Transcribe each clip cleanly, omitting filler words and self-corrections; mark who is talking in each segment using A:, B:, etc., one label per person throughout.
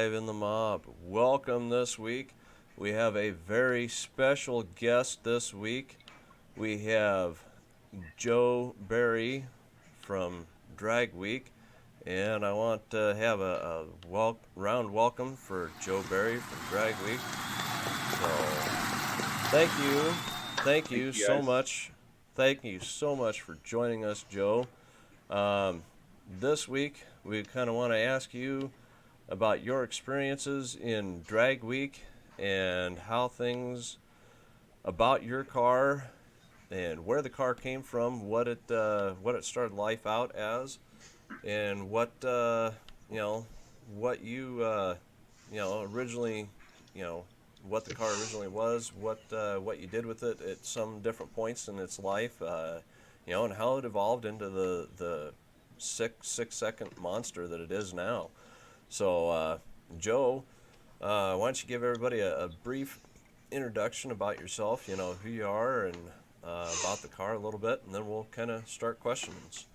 A: live in the mob. Welcome this week. We have a very special guest this week. We have Joe Berry from Drag Week, and I want to have a round welcome for Joe Berry from Drag Week. So, thank you, thank
B: Thank
A: you
B: you
A: so
B: guys.
A: much, thank you so much for joining us, Joe. Um, this week, we kind of want to ask you about your experiences in Drag Week and how things about your car and where the car came from, what it started life out as, and you know what originally you know what the car originally was, what you did with it at some different points in its life, and how it evolved into the 6 second monster that it is now. So, Joe, why don't you give everybody a brief introduction about yourself, who you are, and about the car a little bit, and then we'll kind of start questions.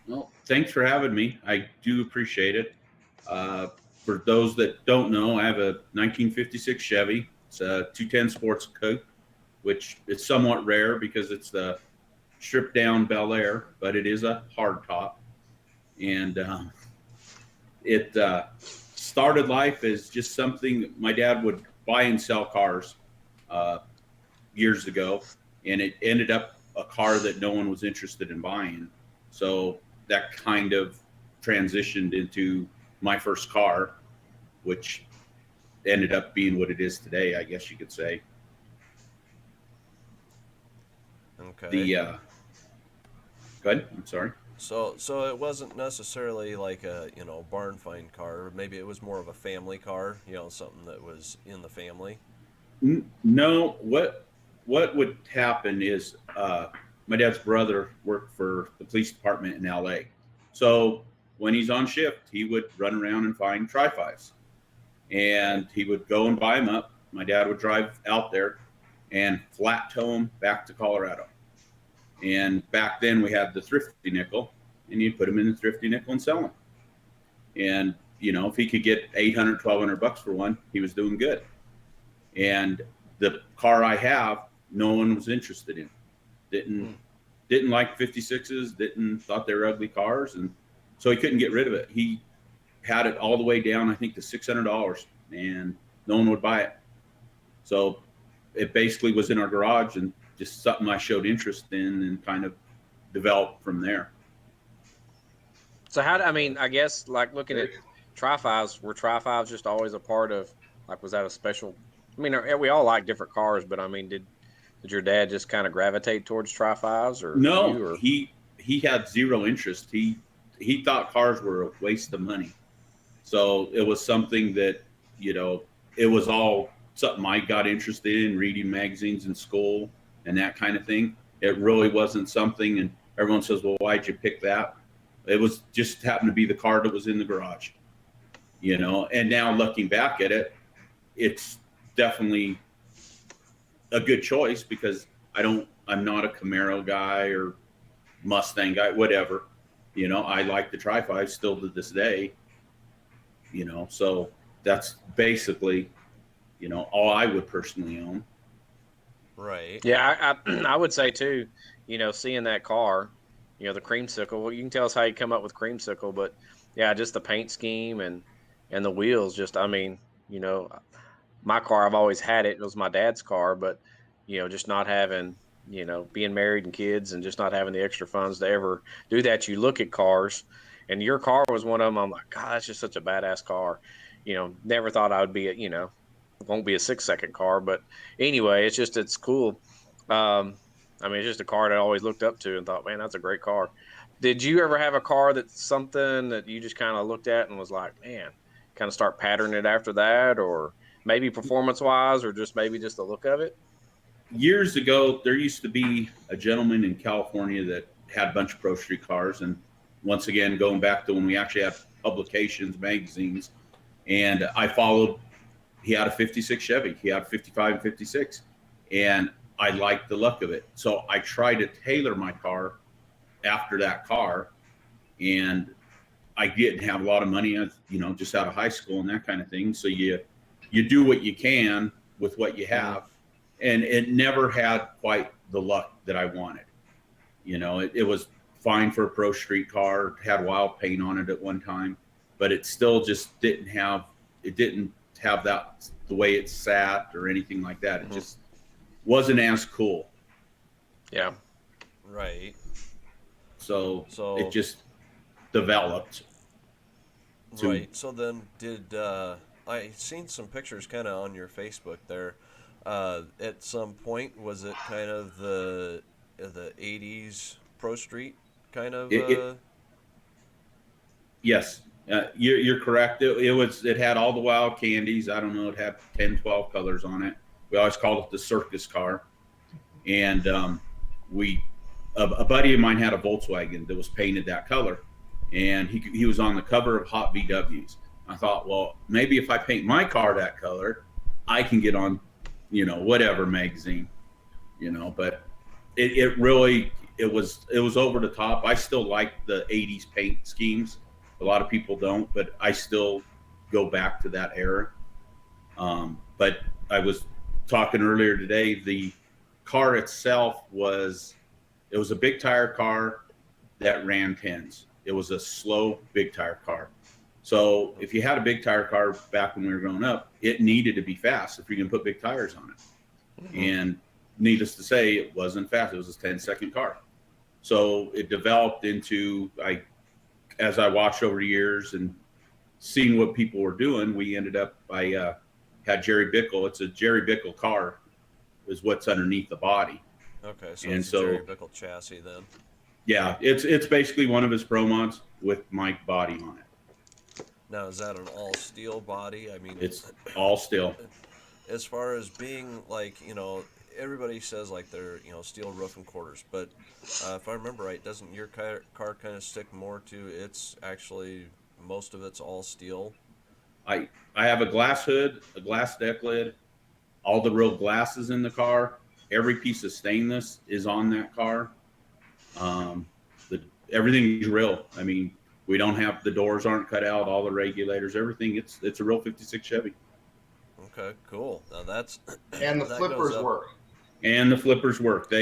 B: Well, thanks for having me. I do appreciate it. Uh, for those that don't know, I have a 1956 Chevy. It's a 210 Sports Coupe, which is somewhat rare because it's the stripped down Bel Air, but it is a hard top. And it started life as just something my dad would buy and sell cars uh, years ago, and it ended up a car that no one was interested in buying. So that kind of transitioned into my first car, which ended up being what it is today, I guess you could say.
A: Okay.
B: The Go ahead. I'm sorry.
A: So it wasn't necessarily like a barn find car. Maybe it was more of a family car. Something that was in the family.
B: No, what would happen is my dad's brother worked for the police department in LA. So when he's on shift, he would run around and find tri fives,
A: Okay.
B: and he would go and buy them up. My dad would drive out there and flat tow them back to Colorado. And back then we had the thrifty nickel, and you'd put them in the thrifty nickel and sell them. And if he could get 800, 1,200 bucks for one, he was doing good. And the car I have, no one was interested in. Didn't
A: Hmm.
B: didn't like 56s. Didn't thought they were ugly cars, and so he couldn't get rid of it. He had it all the way down, I think, to $600, and no one would buy it. So it basically was in our garage and just something I showed interest in and kind of developed from there.
C: So I
A: Okay.
C: mean, I guess like looking at tri-fives, were tri-fives just always a part of, like, was that a special? I mean, we all like different cars, but I mean, did your dad just kind of gravitate towards tri-fives, or
B: No,
C: you, or
B: he had zero interest. He thought cars were a waste of money. So it was something that, you know, it was all something I got interested in, reading magazines in school and that kind of thing. It really wasn't something, and everyone says, well, why'd you pick that? It was just happened to be the car that was in the garage, and now looking back at it, it's definitely a good choice because I'm not a Camaro guy or Mustang guy, whatever. I like the Tri Five still to this day, so that's basically, all I would personally own.
A: Right.
C: yeah, I would say too, seeing that car, the Creamcicle. Well, you can tell us how you come up with Creamcicle, but yeah, just the paint scheme and the wheels. Just, I mean, you know, my car, I've always had it. It was my dad's car, but just not having, being married and kids and just not having the extra funds to ever do that. You look at cars, and your car was one of them. I'm like, God, that's just such a badass car. Never thought I would be won't be a 6 second car, but anyway, it's cool. I mean, it's just a car that I always looked up to and thought, man, that's a great car. Did you ever have a car that's something that you just kind of looked at and was like, man, kind of start patterning it after that, or maybe performance wise, or just maybe just the look of it?
B: Years ago, there used to be a gentleman in California that had a bunch of Pro Street cars. And once again, going back to when we actually had publications, magazines, and I followed, he had a 56 Chevy, he had a 55 and 56. And I liked the look of it. So I tried to tailor my car after that car. And I didn't have a lot of money, just out of high school and that kind of thing. So you do what you can with what you have, and it never had quite the luck that I wanted. It was fine for a pro street car. It had wild paint on it at one time, but it still just didn't have that the way it sat or anything like that. It just wasn't as cool.
C: Yeah.
A: Right.
B: So
A: So
B: it just developed to.
A: right. So then, did I seen some pictures kind of on your Facebook there? At some point, was it kind of the '80s Pro Street kind of?
B: It Yes, you're correct. It had all the wild candies. I don't know. It had 10, 12 colors on it. We always called it the circus car. And we a buddy of mine had a Volkswagen that was painted that color, and he was on the cover of Hot VWs. I thought, well, maybe if I paint my car that color, I can get on, whatever magazine, But it really it was over the top. I still like the '80s paint schemes. A lot of people don't, but I still go back to that era. But I was talking earlier today. The car itself it was a big tire car that ran 10s. It was a slow big tire car. So if you had a big tire car back when we were growing up, it needed to be fast if you're going to put big tires on it. And needless to say, it wasn't fast. It was a 10-second car. So it developed into, as I watched over years and seeing what people were doing, I had Jerry Bickle. It's a Jerry Bickle car is what's underneath the body.
A: Okay, so it's a Jerry Bickle chassis then.
B: Yeah, it's basically one of his Pro Mods with my body on it.
A: Now, is that an all steel body? I mean,
B: It's all steel.
A: As far as being like, everybody says like they're, steel roof and quarters, but if I remember right, doesn't your car kind of stick more to it's actually most of it's all steel?
B: I have a glass hood, a glass deck lid, all the real glasses in the car. Every piece of stainless is on that car. Everything is real. I mean, we don't have the doors aren't cut out, all the regulators, everything. It's a real '56 Chevy.
A: Okay, cool. Now that's
D: And the
A: that
D: flippers
A: goes up.
D: work.
B: And the flippers work.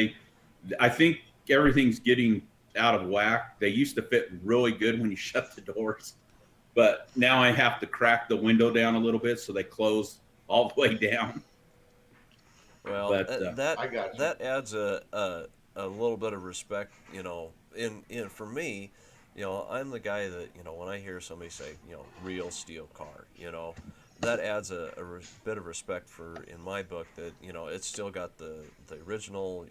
B: I think everything's getting out of whack. They used to fit really good when you shut the doors, but now I have to crack the window down a little bit so they close all the way down.
A: Well,
B: But,
D: I got you.
A: that adds a little bit of respect, in for me, I'm the guy that, when I hear somebody say, real steel car, that adds a bit of respect for, in my book, that, it's still got the original,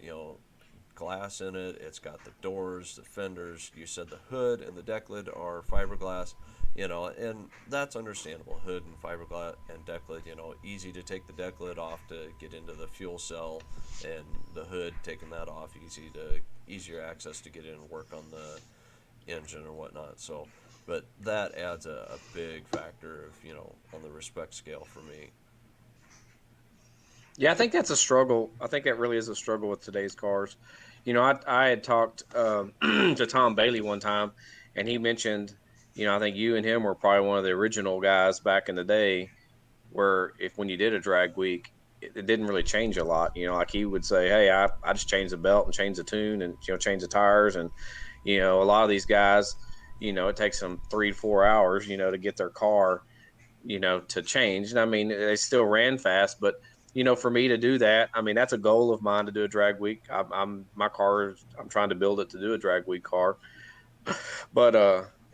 A: glass in it. It's got the doors, the fenders. You said the hood and the deck lid are fiberglass, and that's understandable. Hood and fiberglass and deck lid, easy to take the deck lid off to get into the fuel cell, and the hood, taking that off, easier access to get in and work on the engine or whatnot. So, but that adds a big factor of, on the respect scale for me.
C: Yeah, I think that's a struggle. I think that really is a struggle with today's cars. I had talked to Tom Bailey one time, and he mentioned, I think you and him were probably one of the original guys back in the day where when you did a drag week, it didn't really change a lot. Like he would say, hey, I just changed the belt and changed the tune and, change the tires. And, a lot of these guys, it takes them 3 to 4 hours, to get their car, to change. And I mean, they still ran fast, but for me to do that, I mean, that's a goal of mine to do a drag week. I'm trying to build it to do a drag week car, but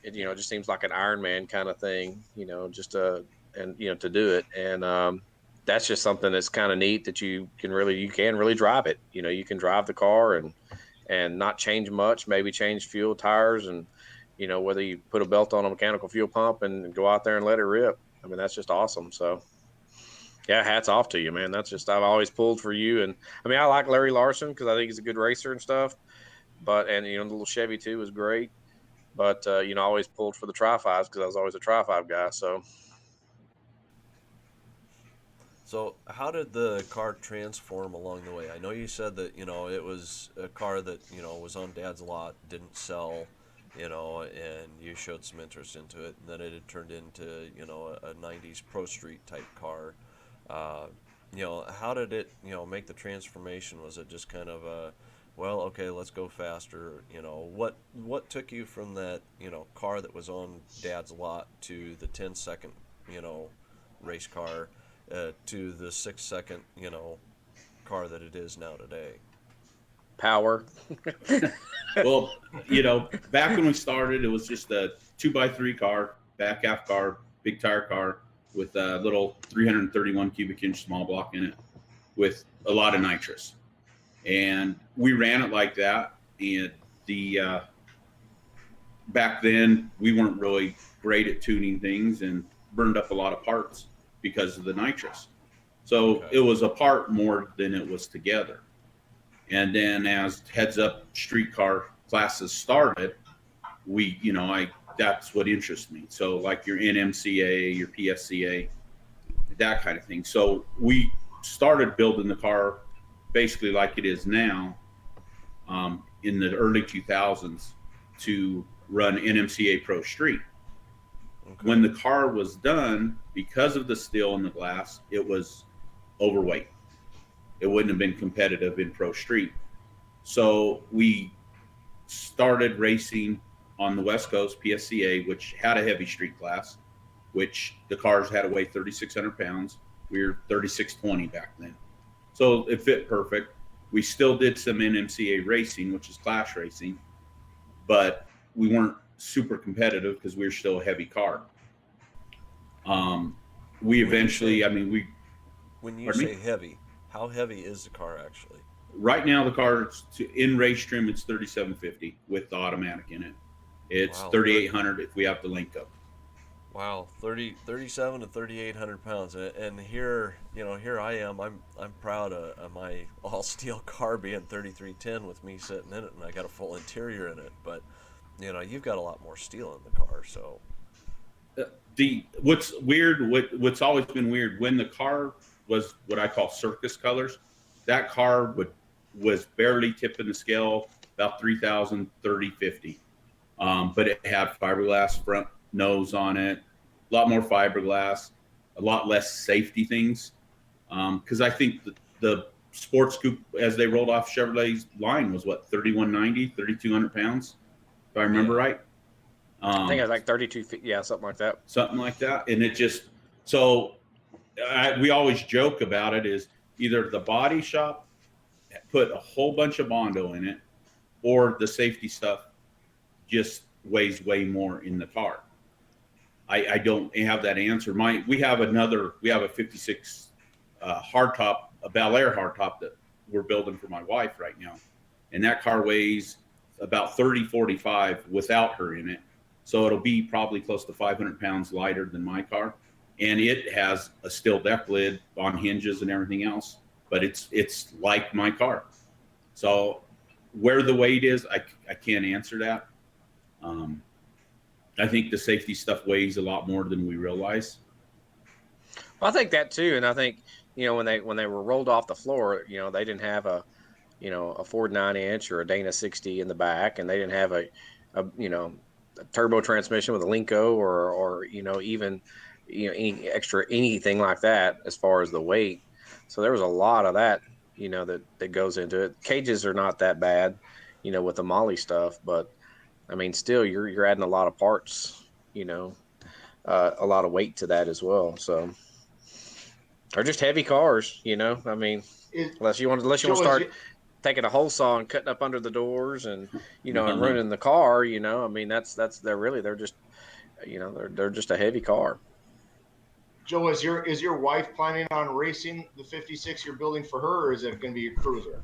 C: it just seems like an Iron Man kind of thing, to do it. And that's just something that's kind of neat that you can really drive it. You can drive the car and not change much, maybe change fuel, tires, and whether you put a belt on a mechanical fuel pump and go out there and let it rip. I mean, that's just awesome. So. Yeah, hats off to you, man. I've always pulled for you. And I mean, I like Larry Larson because I think he's a good racer and stuff. And the little Chevy too was great. But, I always pulled for the Tri-Fives because I was always a Tri-Five guy.
A: So, how did the car transform along the way? I know you said that, it was a car that, was on Dad's lot, didn't sell, and you showed some interest into it, and then it had turned into, a 90s Pro Street type car. Uh, how did it, make the transformation? Was it just kind of a, well, okay, let's go faster? What took you from that, car that was on Dad's lot to the 10-second, race car, to the 6-second, car that it is now today?
C: Power.
B: Well, back when we started, it was just a 2x3 car, back half car, big tire car with a little 331 cubic inch small block in it with a lot of nitrous. And we ran it like that. And the back then, we weren't really great at tuning things and burned up a lot of parts because of the nitrous. So
A: Okay.
B: it was apart more than it was together. And then as heads up streetcar classes started, that's what interests me. So like your NMCA, your PSCA, that kind of thing. So we started building the car basically like it is now, in the early 2000s to run NMCA Pro Street.
A: Okay.
B: When the car was done, because of the steel and the glass, it was overweight. It wouldn't have been competitive in Pro Street. So we started racing on the West Coast PSCA, which had a heavy street class, which the cars had to weigh 3,600 pounds. We were 3,620 back then. So it fit perfect. We still did some NMCA racing, which is clash racing, but we weren't super competitive because we were still a heavy car. We eventually,
A: When you
B: pardon
A: say
B: me?
A: heavy, how heavy is the car actually?
B: Right now the car in race trim, it's 3,750 with the automatic in it. It's
A: Wow,
B: 3,800 if we have the link up.
A: Wow, 37 to 3,800 pounds, and here I am. I'm proud of my all steel car being 3310 with me sitting in it, and I got a full interior in it. But you've got a lot more steel in the car, so
B: What's weird, what's always been weird, when the car was what I call circus colors, that car was barely tipping the scale, about 3,000, 3050. But it had fiberglass front nose on it, a lot more fiberglass, a lot less safety things. Because I think the Sports Coupe, as they rolled off Chevrolet's line, was what, 3,190, 3,200 pounds, if I remember
A: yeah.
B: right.
C: I think it was like 32 feet. Yeah, something like that.
B: Something like that. And it just, so we always joke about it is either the body shop put a whole bunch of Bondo in it, or the safety stuff just weighs way more in the car. I don't have that answer. We have a 56 hardtop, a Bel Air hardtop that we're building for my wife right now. And that car weighs about 30, 45 without her in it. So it'll be probably close to 500 pounds lighter than my car. And it has a steel deck lid on hinges and everything else, but it's like my car. So where the weight is, I can't answer that. I think the safety stuff weighs a lot more than we realize.
C: Well, I think that too, and I think when they were rolled off the floor, they didn't have a Ford 9-inch or a Dana 60 in the back, and they didn't have a turbo transmission with a Linko or even any extra anything like that as far as the weight. So there was a lot of that that goes into it. Cages are not that bad with the Molly stuff, but I mean still you're adding a lot of parts, a lot of weight to that as well. So they're just heavy cars, I mean, unless you want to start taking a hole saw and cutting up under the doors and and ruining the car, I mean they're just they're just a heavy car.
D: Joe, is your wife planning on racing the 56 you're building for her, or is it going to be a cruiser?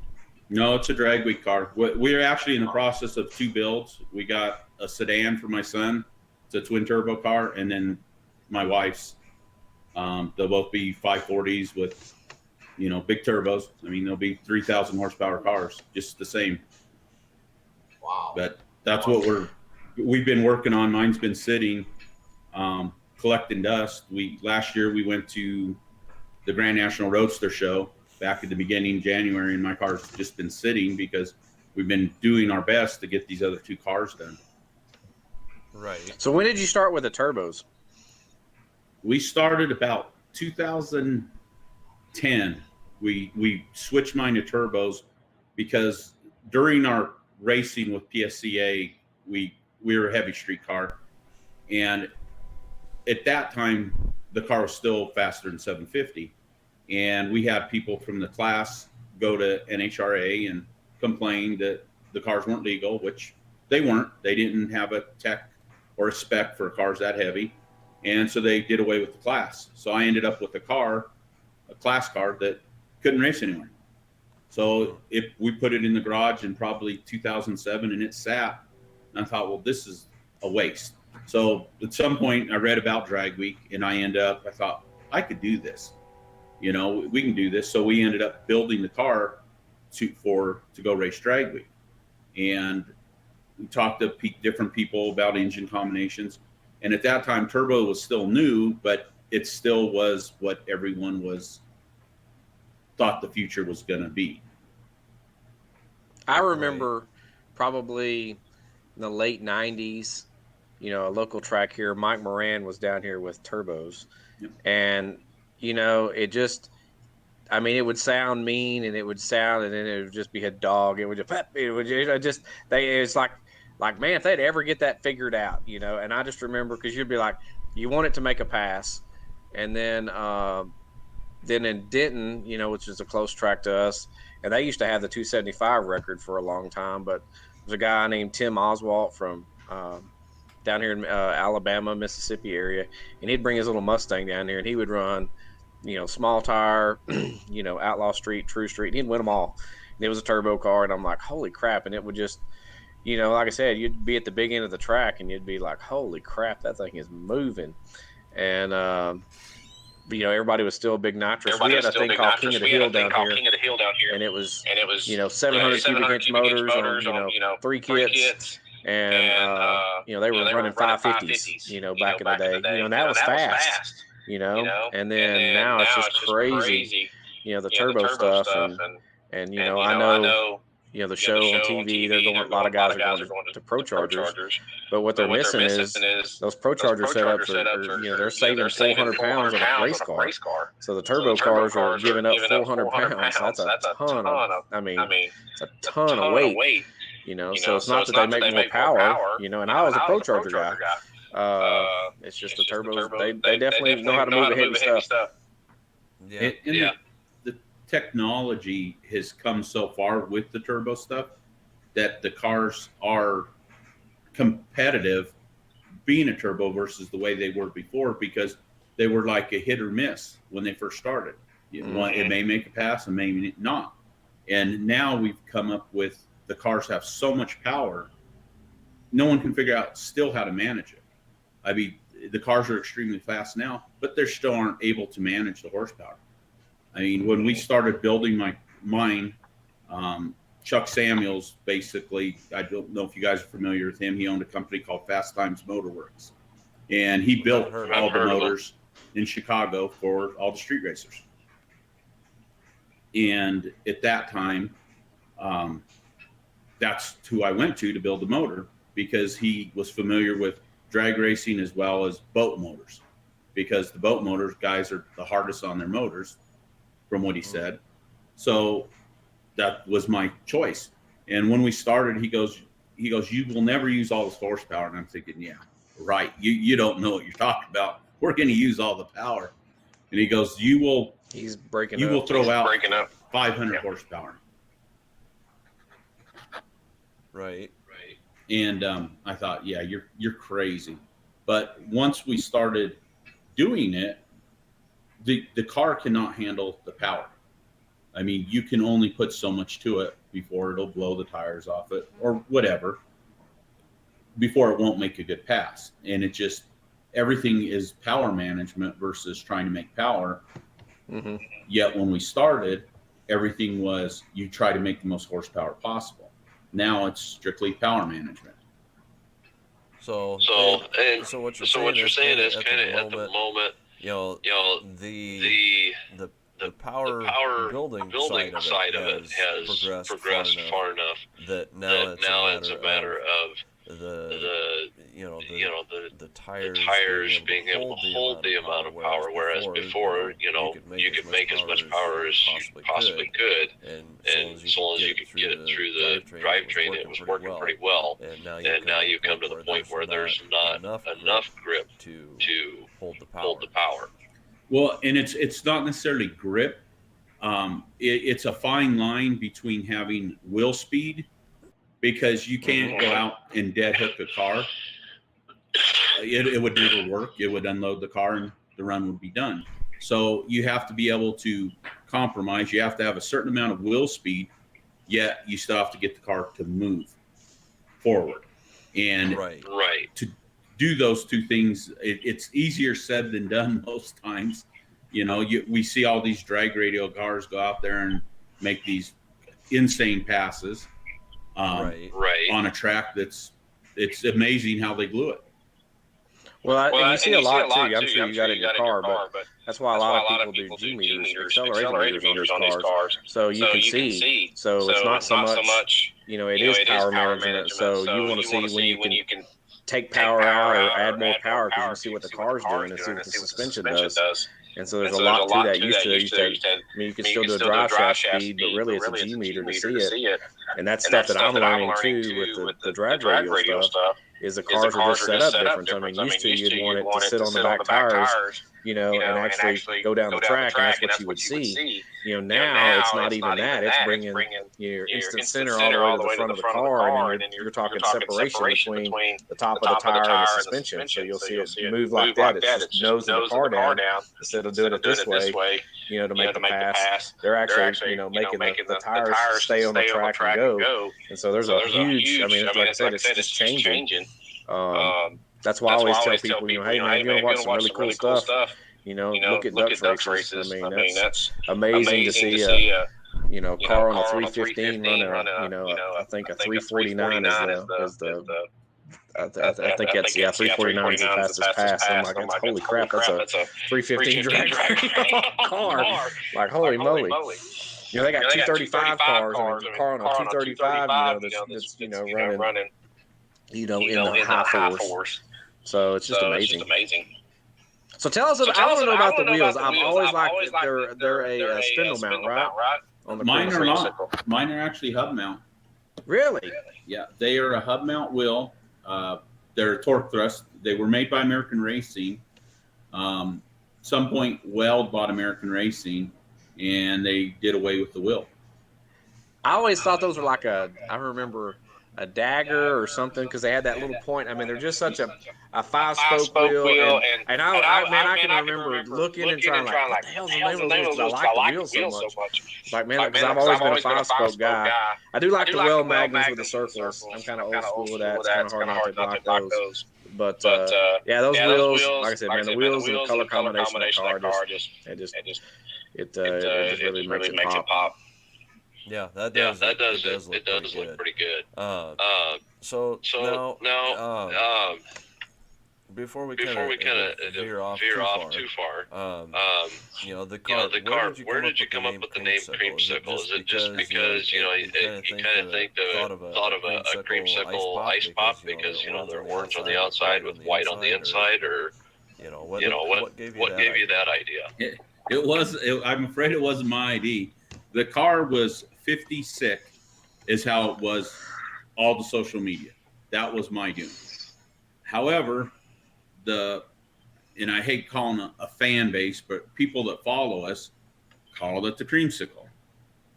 B: No, it's a drag week car. We're actually in the process of two builds. We got a sedan for my son. It's a twin turbo car, and then my wife's. They'll both be 540s with big turbos. I mean, they'll be 3,000 horsepower cars, just the same.
D: Wow.
B: But that's what we've been working on. Mine's been sitting, collecting dust. Last year we went to the Grand National Roadster Show back at the beginning of January, and my car's just been sitting because we've been doing our best to get these other two cars done.
A: Right.
C: So when did you start with the turbos?
B: We started about 2010. We switched mine to turbos because during our racing with PSCA, we were a heavy street car, and at that time the car was still faster than 750, and we had people from the class go to NHRA and complain that the cars weren't legal, which they weren't. They didn't have a tech or a spec for cars that heavy, and so they did away with the class. So I ended up with a class car that couldn't race anywhere. So if we put it in the garage in probably 2007, and it sat, and I thought, well, this is a waste. So at some point I read about Drag Week, and I thought I could do this. You know, we can do this. So we ended up building the car to go race Drag Week, and we talked to different people about engine combinations. And at that time, turbo was still new, but it still was what everyone thought the future was going to be.
C: I remember probably in the late 90s, you know, a local track here, Mike Moran was down here with turbos.
B: Yep.
C: And, you know, it just, I mean, it would sound mean, and and then it would just be a dog. It's like, man, if they'd ever get that figured out, you know. And I just remember, because you'd be like, you want it to make a pass, and then in Denton, you know, which is a close track to us, and they used to have the 275 record for a long time, but there's a guy named Tim Oswalt from down here in Alabama, Mississippi area, and he'd bring his little Mustang down here, and he would run, you know, small tire, you know, Outlaw Street, True Street, and he'd win them all. And it was a turbo car, and I'm like, holy crap. And it would just, you know, like I said, you'd be at the big end of the track, and you'd be like, holy crap, that thing is moving. And, you know, everybody was still a big nitrous. We had a thing called King of the Hill down here, and it was, you know, 700 cubic inch motors on, you know, 3 kits. And, you know, they were running 550s, you know, back in the day, you know, and that was fast. You know, and then now it's just crazy, you know, the turbo stuff, and you know, I know, you know, the show on TV, they're going, a lot of guys are going to Pro Chargers, but what they're missing is those Pro Charger setups are, you know, they're saving 400 pounds on a race car. So the turbo cars are giving up 400 pounds. That's a ton of, I mean, it's a ton of weight, you know, so it's not that they make more power, you know, and I was a Pro Charger guy. It's just the turbos. They definitely know how to move the heavy stuff.
A: Yeah.
B: The technology has come so far with the turbo stuff that the cars are competitive being a turbo versus the way they were before, because they were like a hit or miss when they first started. It may make a pass and maybe not. And now we've come up with, the cars have so much power, no one can figure out still how to manage it. I mean, the cars are extremely fast now, but they still aren't able to manage the horsepower. I mean, when we started building mine, Chuck Samuels, basically, I don't know if you guys are familiar with him. He owned a company called Fast Times Motorworks, and he built all the motors in Chicago for all the street racers. And at that time, that's who I went to build the motor, because he was familiar with drag racing as well as boat motors, because the boat motors guys are the hardest on their motors, from what he said. So that was my choice. And when we started, he goes, you will never use all this horsepower. And I'm thinking, yeah, right. You don't know what you're talking about. We're going to use all the power. And he goes, will throw out 500 horsepower.
A: Right.
B: And I thought, yeah, you're crazy. But once we started doing it, the car cannot handle the power. I mean, you can only put so much to it before it'll blow the tires off it or whatever, before it won't make a good pass. And it just, everything is power management versus trying to make power.
C: Mm-hmm.
B: Yet when we started, everything was, you try to make the most horsepower possible. Now it's strictly power management.
A: So what you're saying is kind of at the moment, you know, the power building side of it has progressed far enough that now it's a matter of the the tires
E: being able to hold the amount of power, whereas before, you could make as much power as you possibly could,
A: and
E: and so long as you could get it through the drivetrain, it was working pretty well.
A: And
E: And now you come to the point where there's not enough grip
A: to
E: hold
A: hold
E: the power.
B: Well, and it's not necessarily grip. It's a fine line between having wheel speed, because you can't go out and dead hook a car. It would never work. It would unload the car and the run would be done. So you have to be able to compromise. You have to have a certain amount of wheel speed, yet you still have to get the car to move forward. And
A: right.
B: to do those two things, it's easier said than done most times. We see all these drag radial cars go out there and make these insane passes on a track it's amazing how they glue it.
C: Well, and you see a lot too. I'm sure you got it in your car, but that's why a lot of people do G meters, accelerator meters on these cars, so you can see. So it's not so much, it is power management. So you want to see when you can take power out or add more power, because you can see what the car's doing and see what the suspension does. And so there's a lot to that. Used to, you can still do a drive shaft speed, but really it's a G meter to see it. And that's stuff that I'm learning too with the drag radio stuff. Is the cars are just set up different. I mean, used to you'd want it to sit on the back tires, and actually go down the track, and that's what you would see. Now it's not even that. It's bringing your instant center all the way to the front of the car, and then you're talking separation between the top of the tire and the suspension. So you'll see it move like that. It's just nosing the car down instead of doing it this way. To make the pass. They're actually making the tires stay on the track and go. And so there's a huge. I mean, like I said, it's just changing. That's why I always tell people, hey man, you're gonna watch some really cool stuff. Look at Dutch races. I mean, that's amazing to see a car on a 315 run I think a 349 is the I think that's 349 is the fastest pass. I'm like, holy crap, that's a 315 drag car. Like, holy moly. They got 235 cars, and a car on a 235, that's running in the high force. So it's just amazing. So tell us, I want to know about the wheels. I've always liked they're a spindle mount, right? On the
B: Mine are not. Mine are actually hub mount.
C: Really?
B: Yeah, they are a hub mount wheel. They're torque thrust. They were made by American Racing. Some point, Weld bought American Racing, and they did away with the wheel.
C: I always thought those were like I remember a dagger or something, because they had that little point. I mean, they're just such a 5-spoke wheel. And I can remember looking and trying, like, what the hell's the name of those? Because I like the wheel so much. Like, man, because I've always been a 5-spoke guy. I do like the well magnums with the circles. I'm kind of old school with that. It's kind of hard not to knock those. But yeah, those wheels, like I said, man, the wheels and the color combination of the car it just really makes it pop.
A: Yeah, that does look pretty good. So now, before we kind of veer off too far, the car. Where did you come up with the name Creamcicle? Is it just because you kind of think thought of a Creamcicle ice pop because they're orange on the outside with white on the inside, or what gave you that idea?
B: It was. I'm afraid it wasn't my idea. The car was 50 sick, is how it was. All the social media. That was my doing. However, and I hate calling it a fan base, but people that follow us called it the Creamcicle,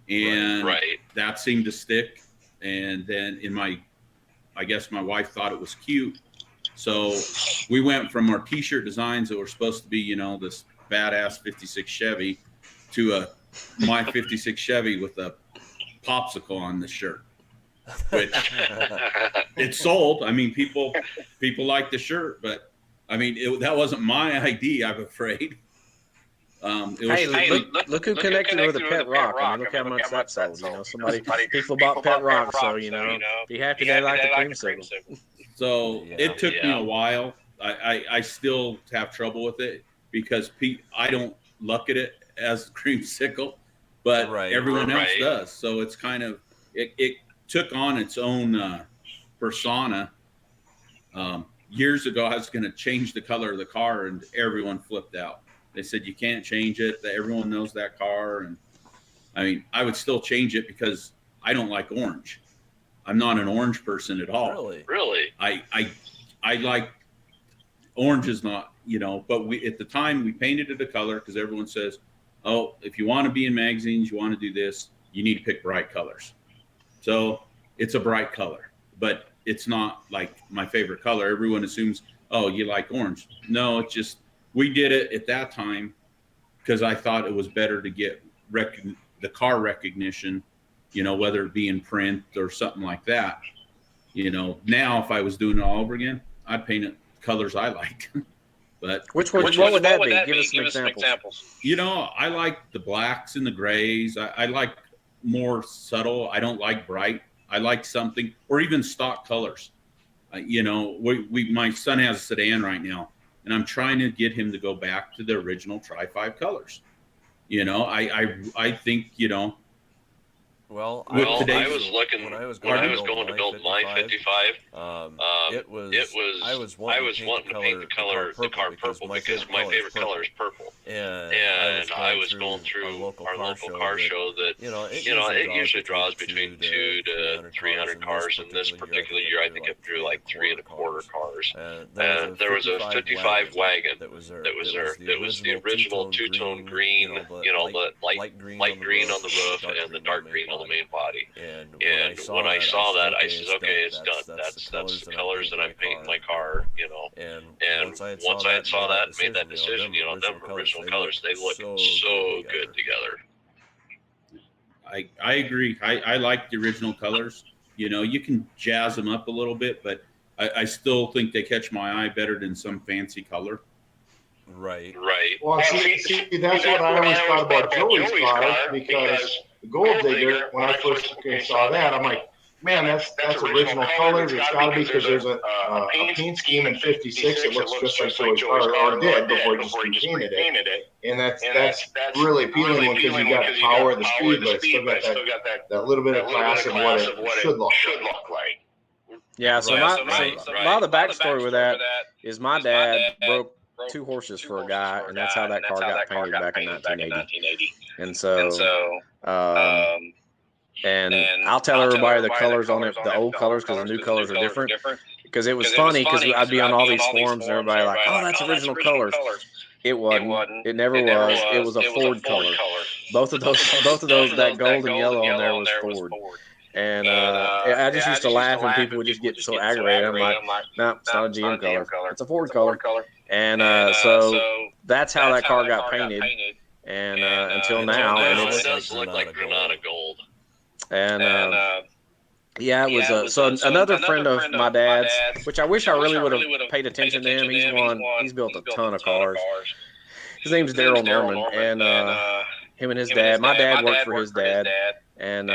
B: and that seemed to stick. And then I guess my wife thought it was cute, so we went from our T-shirt designs that were supposed to be, this badass '56 Chevy, to my '56 Chevy with a popsicle on the shirt, which it sold. I mean, people like the shirt, but I mean, that wasn't my idea, I'm afraid.
C: Look who connected with a pet rock. I mean, look how much that sold. People bought pet rock, so be happy they like the Creamcicle.
B: So it took me a while. I still have trouble with it because I don't look at it as Creamcicle, but everyone else does. So it's kind of it took on its own persona years ago, I was going to change the color of the car, and everyone flipped out. They said, you can't change it. That everyone knows that car. And I mean, I would still change it because I don't like orange. I'm not an orange person at all.
E: Really?
B: I like orange is not, you know, but we, at the time we painted it a color because everyone says, oh, if you want to be in magazines, you want to do this, you need to pick bright colors. So it's a bright color, but it's not like my favorite color. Everyone assumes, oh, you like orange. No, it's just, we did it at that time because I thought it was better to get the car recognition, you know, whether it be in print or something like that. You know, now if I was doing it all over again, I'd paint it colors I like. But
C: what would that be? Give us some examples.
B: You know, I like the blacks and the grays. I like more subtle. I don't like bright. I like something, or even stock colors. You know, my son has a sedan right now, and I'm trying to get him to go back to the original Tri-5 colors. You know, I think, you know.
E: Well, I was looking when I was going to build my 55. I was wanting to paint the car purple because my favorite color is purple. And I was going through our local car show that it usually draws between 200 to 300 cars. And this particular year, I think it drew like 3 1/4 cars. And there was a 55 wagon that was there. It was the original two-tone green, the light green on the roof and the dark green on the main body. And when I saw that, I said, okay, it's done. That's the colors that I'm painting my car, And once I had saw that and made that decision, them original colors, they look so good together.
B: I agree. I like the original colors. You know, you can jazz them up a little bit, but I still think they catch my eye better than some fancy color.
A: Right.
D: Well, see, that's what I always thought about Joey's car, because the Gold Digger, when I first saw that, I'm like, man, that's original colors. It's got to be, because there's a paint scheme in 56 that looks just like Joey's car, or did before he just painted it. And that's really appealing because you got the power of the speed, but it's still got that little bit of class of what it should look like.
C: Yeah, so a lot of the backstory with that is my dad broke 2 horses for a guy, and that's how that car got painted back in 1980. And so, and I'll tell everybody the colors on it, the old colors, because the new colors are different. Because it was funny, because I'd be on all these forums, and everybody like, oh, that's original colors. It wasn't. It never was. It was a Ford color. Both of those, that gold and yellow on there was Ford. And I just used to laugh when people would just get so aggravated. I'm like, no, it's not a GM color. It's a Ford color. And so that's how that car got painted. And until now, and
E: it does look like Granada gold.
C: And yeah, it was so another friend of my dad's, which I wish I really would have paid attention to him. He's built a ton of cars. His name's Daryl Nerman, and him and his dad. My dad worked for his dad. And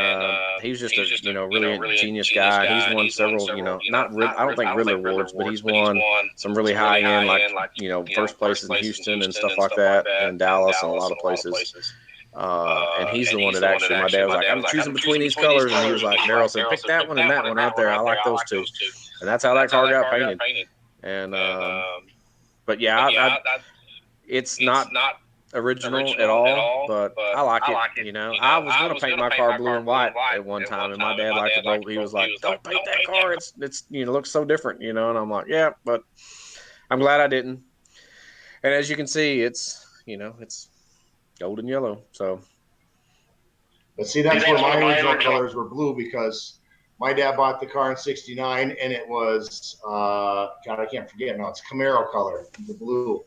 C: he was just a really genius guy. He's won several, I don't think Riddler awards, but he's won some really high end, like first places in Houston and stuff like that, and Dallas and a lot of places. And he's the one that actually, my dad was like, I'm choosing between these colors, and he was like, Daryl said, pick that one and that one right there. I like those two, and that's how that car got painted. And but yeah, it's not original at all, but I like it. I was gonna paint my car blue and white at one time, and my dad liked to vote. He was like, "Don't paint that car. It's looks so different." And I'm like, "Yeah," but I'm glad I didn't. And as you can see, it's it's gold and yellow. So,
D: but see, that's where my original colors were blue, because my dad bought the car in '69, and it was God, I can't forget now. It's Camaro color, the blue.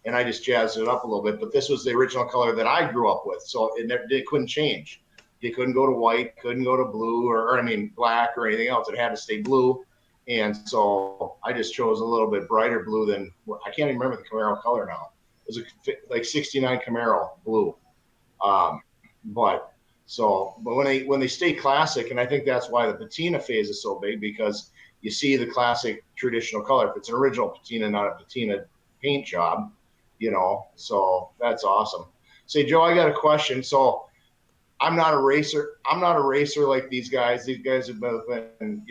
D: And I just jazzed it up a little bit, but this was the original color that I grew up with, so it couldn't change. You couldn't go to white, couldn't go to blue, or black or anything else. It had to stay blue, and so I just chose a little bit brighter blue than, I can't even remember the Camaro color now. It was like '69 Camaro blue, but when they stay classic, and I think that's why the patina phase is so big, because you see the classic traditional color. If it's an original patina, not a patina paint job. So that's awesome. Say, Joe, I got a question. So I'm not a racer like these guys. These guys have been,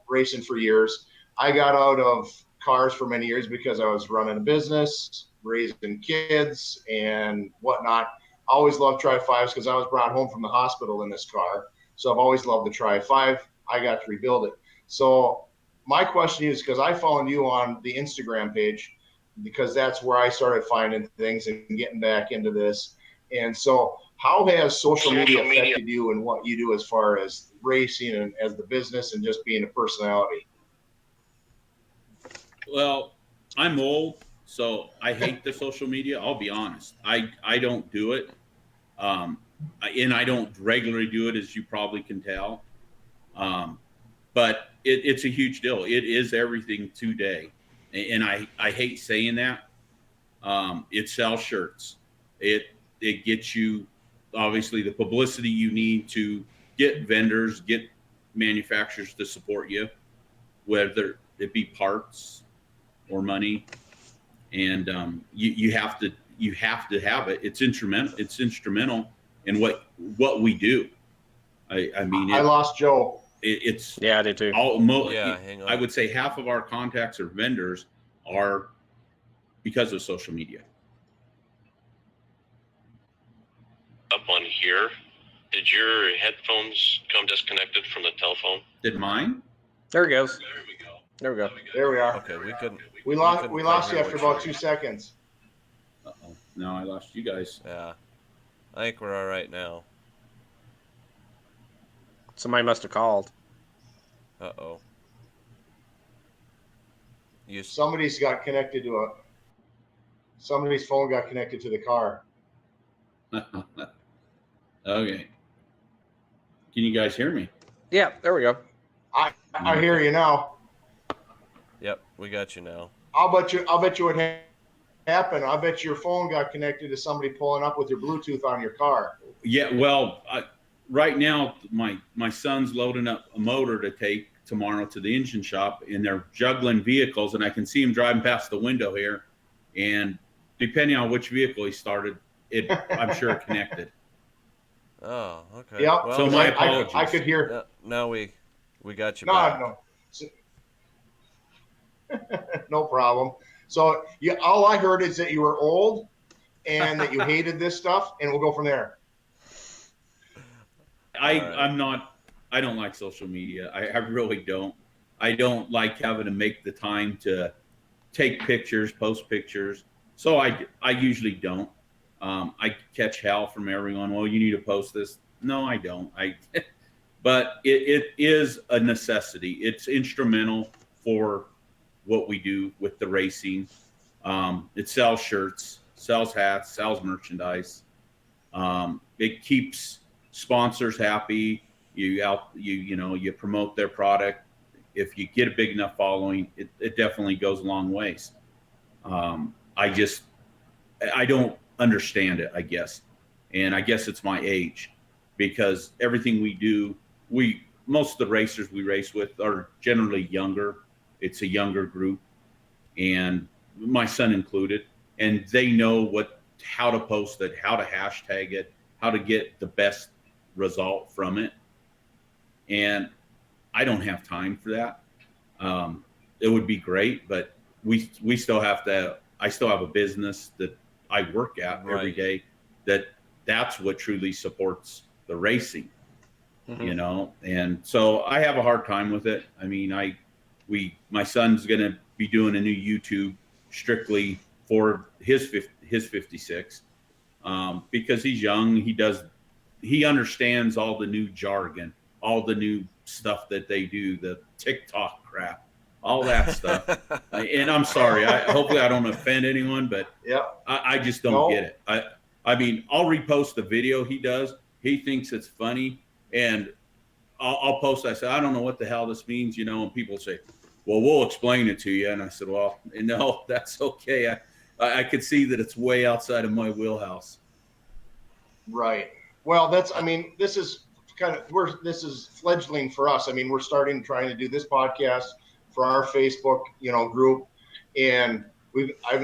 D: racing for years. I got out of cars for many years because I was running a business, raising kids and whatnot. I always loved Tri-5s because I was brought home from the hospital in this car. So I've always loved the Tri-5. I got to rebuild it. So my question is, because I found you on the Instagram page, because that's where I started finding things and getting back into this. And so how has social media affected you and what you do as far as racing and as the business and just being a personality?
B: Well, I'm old, so I hate the social media. I'll be honest. I don't do it. And I don't regularly do it, as you probably can tell. But it's a huge deal. It is everything today. And I hate saying that. It sells shirts. It gets you, obviously, the publicity you need to get vendors, get manufacturers to support you, whether it be parts or money. And you have to have it. It's instrumental in what we do. I mean,
D: I lost Joe.
B: It's
C: I did too.
A: Hang on.
B: I would say half of our contacts or vendors are because of social media.
E: Up on here, did your headphones come disconnected from the telephone?
B: Did mine?
C: There it goes.
E: There we go.
C: There we go.
D: There we are.
A: Okay, we couldn't.
D: We lost you after about 2 seconds.
B: Uh-oh. No, I lost you guys.
A: Yeah, I think we're all right now.
C: Somebody must have called.
A: Uh-oh.
D: Somebody's got connected to somebody's phone got connected to the car.
B: Okay. Can you guys hear me?
C: Yeah, there we go.
D: I hear you now.
A: Yep, we got you now.
D: I'll bet you what happened. I bet your phone got connected to somebody pulling up with your Bluetooth on your car.
B: Yeah, well, right now my son's loading up a motor to take tomorrow to the engine shop, and they're juggling vehicles, and I can see him driving past the window here, and depending on which vehicle he started, I'm sure it connected.
A: Oh, okay.
D: Yep.
A: Well,
B: so my apologies.
D: I could hear.
A: Yeah, now we got you back.
D: No. No problem. So all I heard is that you were old and that you hated this stuff, and we'll go from there.
B: I don't like social media. I really don't. I don't like having to make the time to take pictures, post pictures. So I usually don't. I catch hell from everyone. Well, you need to post this. No, I don't. But it is a necessity. It's instrumental for what we do with the racing. It sells shirts, sells hats, sells merchandise. It keeps sponsors happy. You promote their product. If you get a big enough following, it definitely goes a long ways. I don't understand it, I guess. And I guess it's my age, because everything we do, most of the racers we race with are generally younger. It's a younger group, and my son included, and they know how to post it, how to hashtag it, how to get the best result from it. And I don't have time for that. It would be great, but we still have to. I still have a business that I work at every day. That's what truly supports the racing, And so I have a hard time with it. I mean, my son's going to be doing a new YouTube strictly for his 56, because he's young. He understands all the new jargon, all the new stuff that they do, the TikTok crap, all that stuff. And I'm sorry, hopefully I don't offend anyone, but I just don't get it. I mean, I'll repost the video he does. He thinks it's funny, and I'll post. I said, I don't know what the hell this means, and people say, well, we'll explain it to you. And I said, well, no, that's okay. I could see that it's way outside of my wheelhouse.
D: Right. Well, this is this is fledgling for us. I mean, we're trying to do this podcast for our Facebook, group, and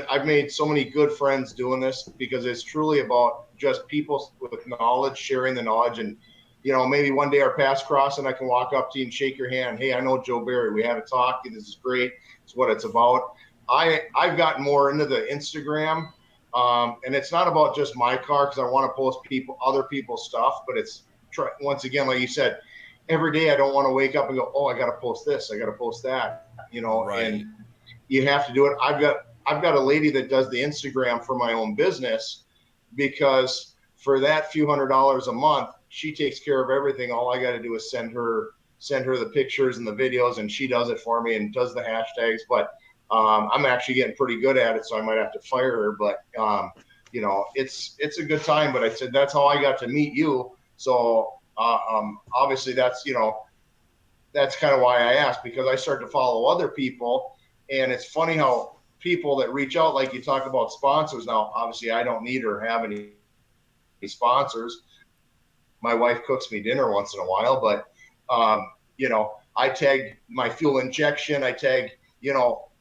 D: I've made so many good friends doing this, because it's truly about just people with knowledge, sharing the knowledge, and maybe one day our paths cross and I can walk up to you and shake your hand. Hey, I know Joe Barry. We had a talk. This is great. It's what it's about. I've gotten more into the Instagram, and it's not about just my car because I want to post other people's stuff, but it's once again, like you said, every day I don't want to wake up and go, oh, I got to post this, I got to post that,
A: right.
D: And you have to do it. I've got a lady that does the Instagram for my own business, because for that few $100s a month, she takes care of everything. All I got to do is send her the pictures and the videos, and she does it for me and does the hashtags. But I'm actually getting pretty good at it, so I might have to fire her. But it's a good time. But I said that's how I got to meet you. So obviously that's kind of why I asked, because I started to follow other people, and it's funny how people that reach out, like you talk about sponsors. Now, obviously, I don't need or have any sponsors. My wife cooks me dinner once in a while, but I tag my fuel injection, I tag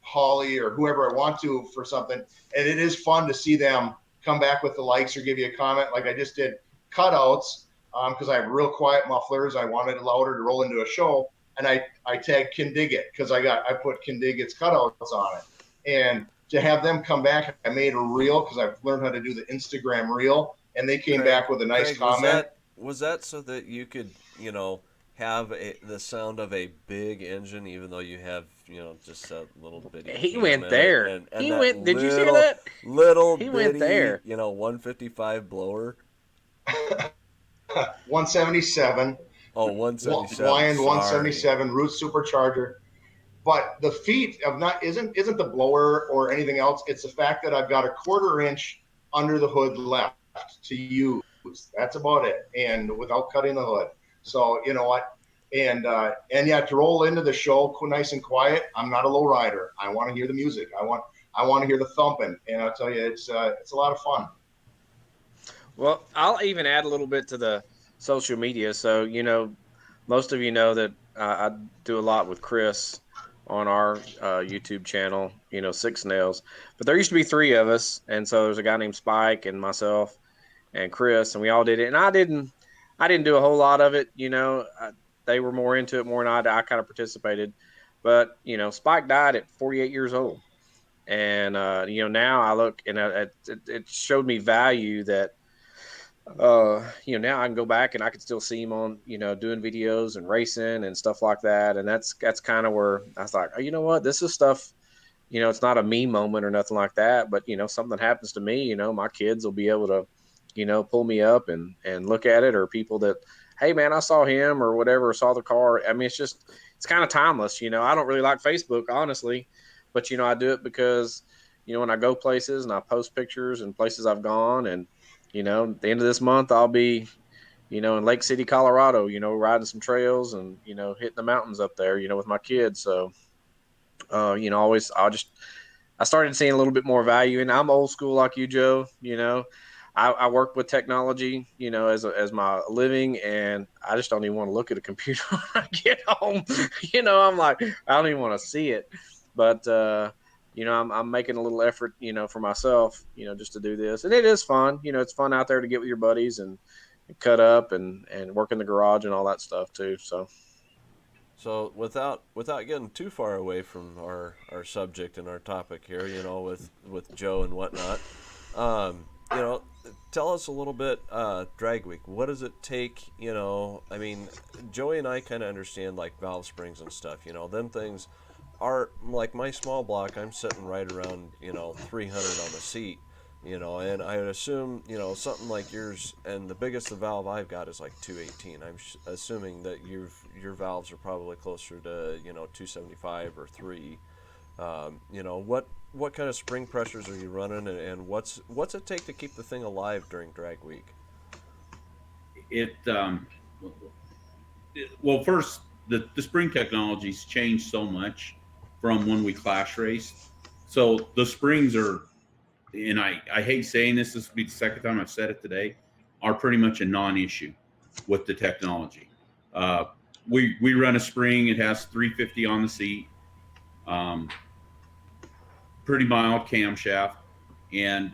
D: Holly or whoever I want to for something, and it is fun to see them come back with the likes or give you a comment. Like I just did cutouts because I have real quiet mufflers. I wanted it louder to roll into a show, and I tagged Kindigit because I put Kindigit's cutouts on it, and to have them come back, I made a reel because I've learned how to do the Instagram reel, and they came back with a nice comment.
A: Was that so that you could have the sound of a big engine, even though you have just a little bitty?
C: He went there.
A: And
C: he went. Did you see that?
A: Little
C: he
A: bitty,
C: went there.
A: 155 blower.
D: 177.
A: Oh, 177.
D: Lion 177 root supercharger. But the feat of isn't the blower or anything else. It's the fact that I've got a 1/4 inch under the hood left to use. That's about it, and without cutting the hood. So you know what? And yeah, to roll into the show nice and quiet. I'm not a low rider. I want to hear the music. I want to hear the thumping, and I'll tell you, it's a lot of fun.
C: Well, I'll even add a little bit to the social media. So most of you know that I do a lot with Chris on our YouTube channel. 6 Nails, but there used to be 3 of us, and so there's a guy named Spike and myself and Chris, and we all did it. And I didn't do a whole lot of it. They were more into it more than I kind of participated. But Spike died at 48 years old, and now I look and it showed me value that now I can go back and I can still see him on doing videos and racing and stuff like that. And that's kind of where I was like, oh, you know what, this is stuff. It's not a me moment or nothing like that, but something happens to me, my kids will be able to pull me up and look at it, or people that, hey man, I saw him or whatever, saw the car. I mean, it's kind of timeless. I don't really like Facebook, honestly, but I do it because when I go places and I post pictures and places I've gone, and at the end of this month I'll be in Lake City, Colorado, riding some trails and hitting the mountains up there with my kids. So I started seeing a little bit more value, and I'm old school like you, Joe. I work with technology, as my living, and I just don't even want to look at a computer when I get home. I'm like, I don't even want to see it. But I'm making a little effort, for myself, just to do this, and it is fun. It's fun out there to get with your buddies and cut up and work in the garage and all that stuff too.
A: So without getting too far away from our subject and our topic here, with Joe and whatnot, tell us a little bit, drag week. What does it take? I mean, Joey and I kind of understand like valve springs and stuff. Them things are like my small block. I'm sitting right around 300 on the seat. And I would assume, something like yours, and the biggest the valve I've got is like 218. I'm assuming that your valves are probably closer to 275 or 3. What kind of spring pressures are you running, and what's it take to keep the thing alive during drag week?
B: Well, first, the spring technology's changed so much from when we clash raced. So the springs are, and I hate saying this will be the second time I've said it today, are pretty much a non-issue with the technology. We run a spring, it has 350 on the seat, pretty mild camshaft, and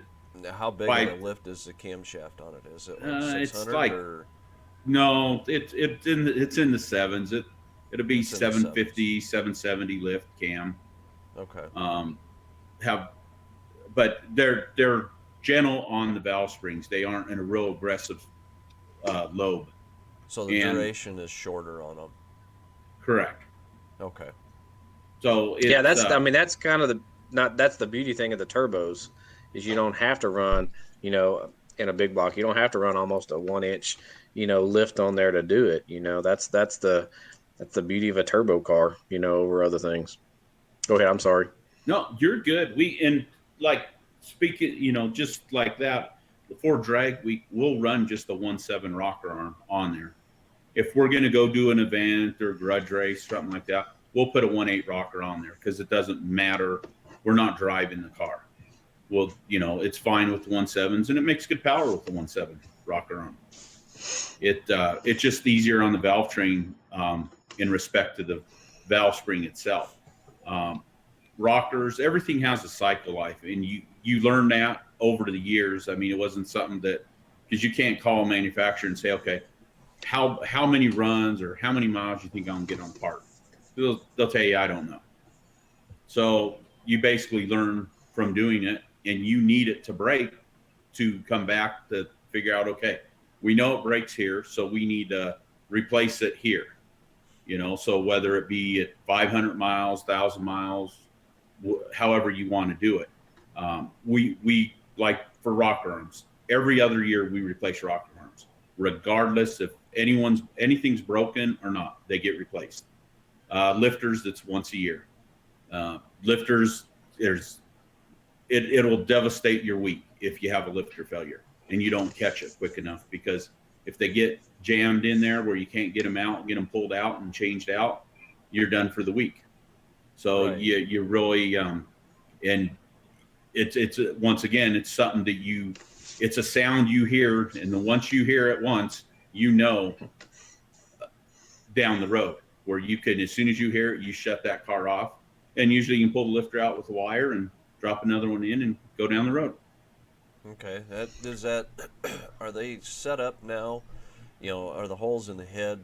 A: how big of a lift is the camshaft on it? Is it like 600
B: it's like,
A: or?
B: No, it's in the sevens. It'll be 750, 770 lift cam.
A: Okay.
B: But they're gentle on the valve springs. They aren't in a real aggressive lobe.
A: So the duration is shorter on them.
B: Correct.
A: Okay.
B: So
C: that's kind of that's the beauty thing of the turbos, is you don't have to run, in a big block. You don't have to run almost a 1-inch, lift on there to do it. That's the beauty of a turbo car, over other things. Go ahead. I'm sorry.
B: No, you're good. Speaking, just like that, before drag week, we'll run just a 1.7 rocker arm on there. If we're going to go do an event or grudge race, something like that, we'll put a 1.8 rocker on there because it doesn't matter. We're not driving the car. Well, it's fine with the 1.7s, and it makes good power with the 1.7 rocker arm. It's just easier on the valve train in respect to the valve spring itself. Rockers, everything has a cycle life, and you learn that over the years. I mean, it wasn't something that, because you can't call a manufacturer and say, okay, how many runs or how many miles you think I'm gonna get on the part. They'll tell you, I don't know. So you basically learn from doing it, and you need it to break to come back to figure out, okay, we know it breaks here, so we need to replace it here. So whether it be at 500 miles, 1,000 miles, however you want to do it. We like for rocker arms, every other year we replace rocker arms, regardless if anything's broken or not, they get replaced. Lifters, it's once a year. Lifters, it'll devastate your week if you have a lifter failure and you don't catch it quick enough, because if they get jammed in there where you can't get them out, get them pulled out and changed out, you're done for the week. So right. you really, and it's once again, it's something that it's a sound you hear, and then once you hear it once, down the road where you can, as soon as you hear it, you shut that car off, and usually you can pull the lifter out with a wire and drop another one in and go down the road.
A: Okay, are they set up now? Are the holes in the head,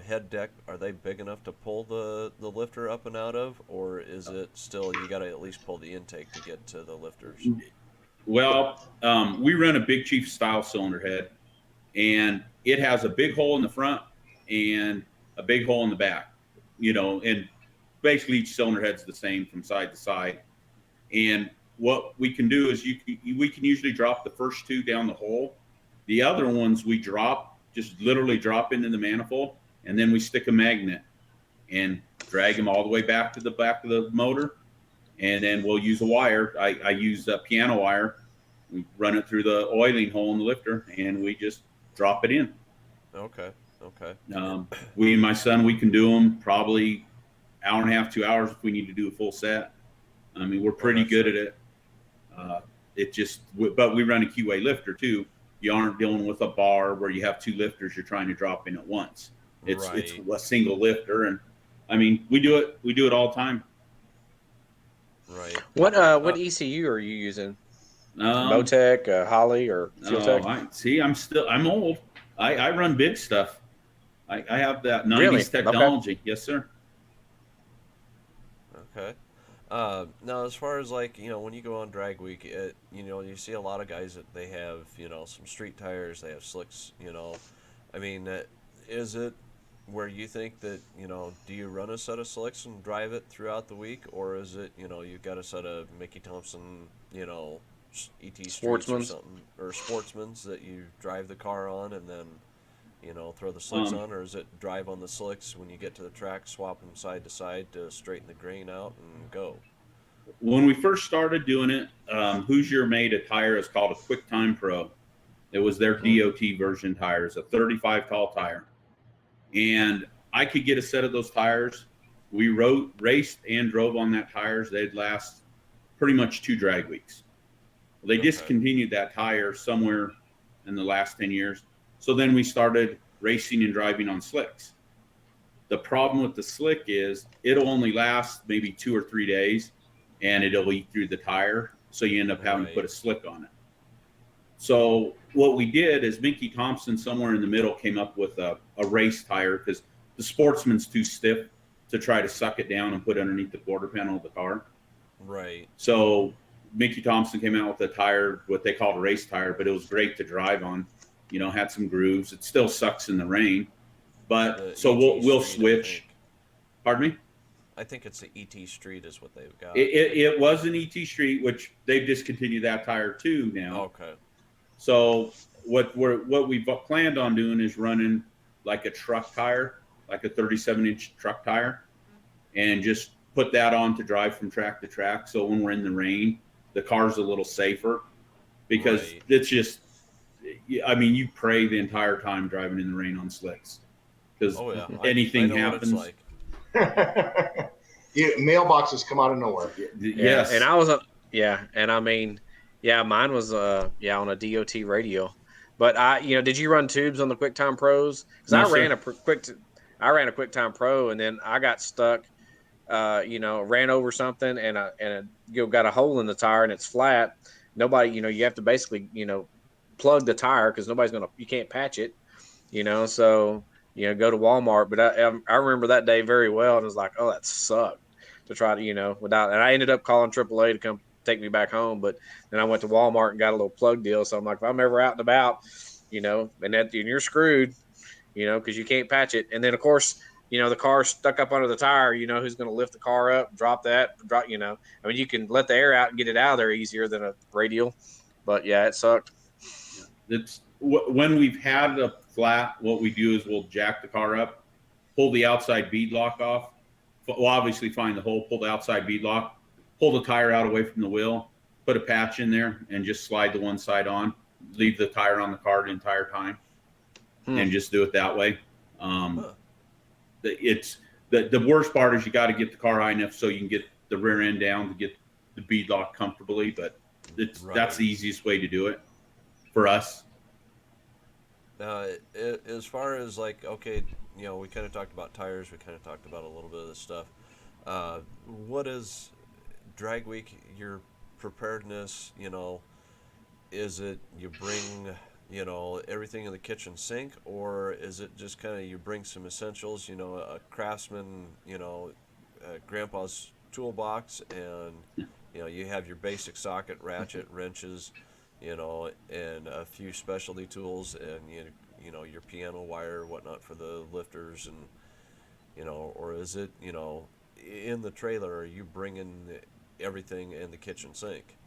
A: head deck, are they big enough to pull the lifter up and out of, or is it still, you got to at least pull the intake to get to the lifters?
B: Well, we run a Big Chief style cylinder head, and it has a big hole in the front and a big hole in the back, and basically each cylinder head's the same from side to side. And what we can do is we can usually drop the first two down the hole. The other ones we just literally drop into the manifold, and then we stick a magnet and drag them all the way back to the back of the motor. And then we'll use a wire. I use a piano wire. We run it through the oiling hole in the lifter, and we just drop it in.
A: Okay.
B: We and my son, we can do them probably hour and a half, 2 hours if we need to do a full set. I mean, we're pretty good at it. But we run a QA lifter too. You aren't dealing with a bar where you have two lifters you're trying to drop in at once. It's a single lifter, and I mean, we do it all the time.
A: Right.
C: What ECU are you using? Motec, Holley, or Fueltech?
B: I'm old. I run big stuff. I have that 90s technology. Okay. Yes, sir.
A: Okay. Now, as far as when you go on drag week, you see a lot of guys that they have, some street tires, they have slicks, I mean, is it where you think that, do you run a set of slicks and drive it throughout the week, or is it, you've got a set of Mickey Thompson, ET Streets or something, or Sportsmans that you drive the car on and then, throw the slicks on, or is it drive on the slicks when you get to the track, swap them side to side to straighten the grain out and go?
B: When we first started doing it, Hoosier made a tire. It's called a QuickTime Pro. It was their DOT version tires, a 35 tall tire. And I could get a set of those tires. We raced and drove on that tires. They'd last pretty much 2 drag weeks. Well, they discontinued that tire somewhere in the last 10 years. So then we started racing and driving on slicks. The problem with the slick is it'll only last maybe 2 or 3 days, and it'll eat through the tire. So you end up having to put a slick on it. So what we did is Mickey Thompson, somewhere in the middle, came up with a race tire because the Sportsman's too stiff to try to suck it down and put underneath the quarter panel of the car.
A: Right.
B: So Mickey Thompson came out with a tire, what they called a race tire, but it was great to drive on. You know, had some grooves. It still sucks in the rain, but so we'll switch. Pardon me?
A: I think it's the ET Street is what they've got.
B: It was an ET Street, which they've discontinued that tire too now.
A: Okay.
B: So what we've planned on doing is running like a truck tire, like a 37-inch truck tire, and just put that on to drive from track to track. So when we're in the rain, the car's a little safer because it's just, I mean, you pray the entire time driving in the rain on slicks because anything happens.
D: Mailboxes come out of nowhere.
B: Yes.
C: And I was and I mean, mine was on a DOT radio. But did you run tubes on the QuickTime Pros? Because I ran a QuickTime Pro, and then I got stuck. Ran over something, and got a hole in the tire, and it's flat. Nobody, you have to basically, plug the tire because you can't patch it. So go to Walmart. But I remember that day very well, and it was like, oh, that sucked to try to, without. And I ended up calling AAA to come take me back home. But then I went to Walmart and got a little plug deal. So I'm like, if I'm ever out and about, and you're screwed, because you can't patch it. And then of course, the car's stuck up under the tire. Who's going to lift the car up, drop. I mean, you can let the air out and get it out of there easier than a radial. But yeah, it sucked.
B: It's when we've had a flat, what we do is we'll jack the car up, pull the outside bead lock off. We'll obviously find the hole, pull the outside bead lock, pull the tire out away from the wheel, put a patch in there, and just slide the one side on. Leave the tire on the car the entire time, and just do it that way. It's the worst part is you got to get the car high enough so you can get the rear end down to get the bead lock comfortably, but that's the easiest way to do it for us.
A: As far as we kind of talked about tires, we kind of talked about a little bit of this stuff. What is drag week, your preparedness, is it you bring everything in the kitchen sink, or is it just kind of you bring some essentials, a Craftsman, grandpa's toolbox, and you have your basic socket, ratchet, wrenches, and a few specialty tools, and your piano wire, whatnot for the lifters, and or is it in the trailer, are you bringing everything in the kitchen sink?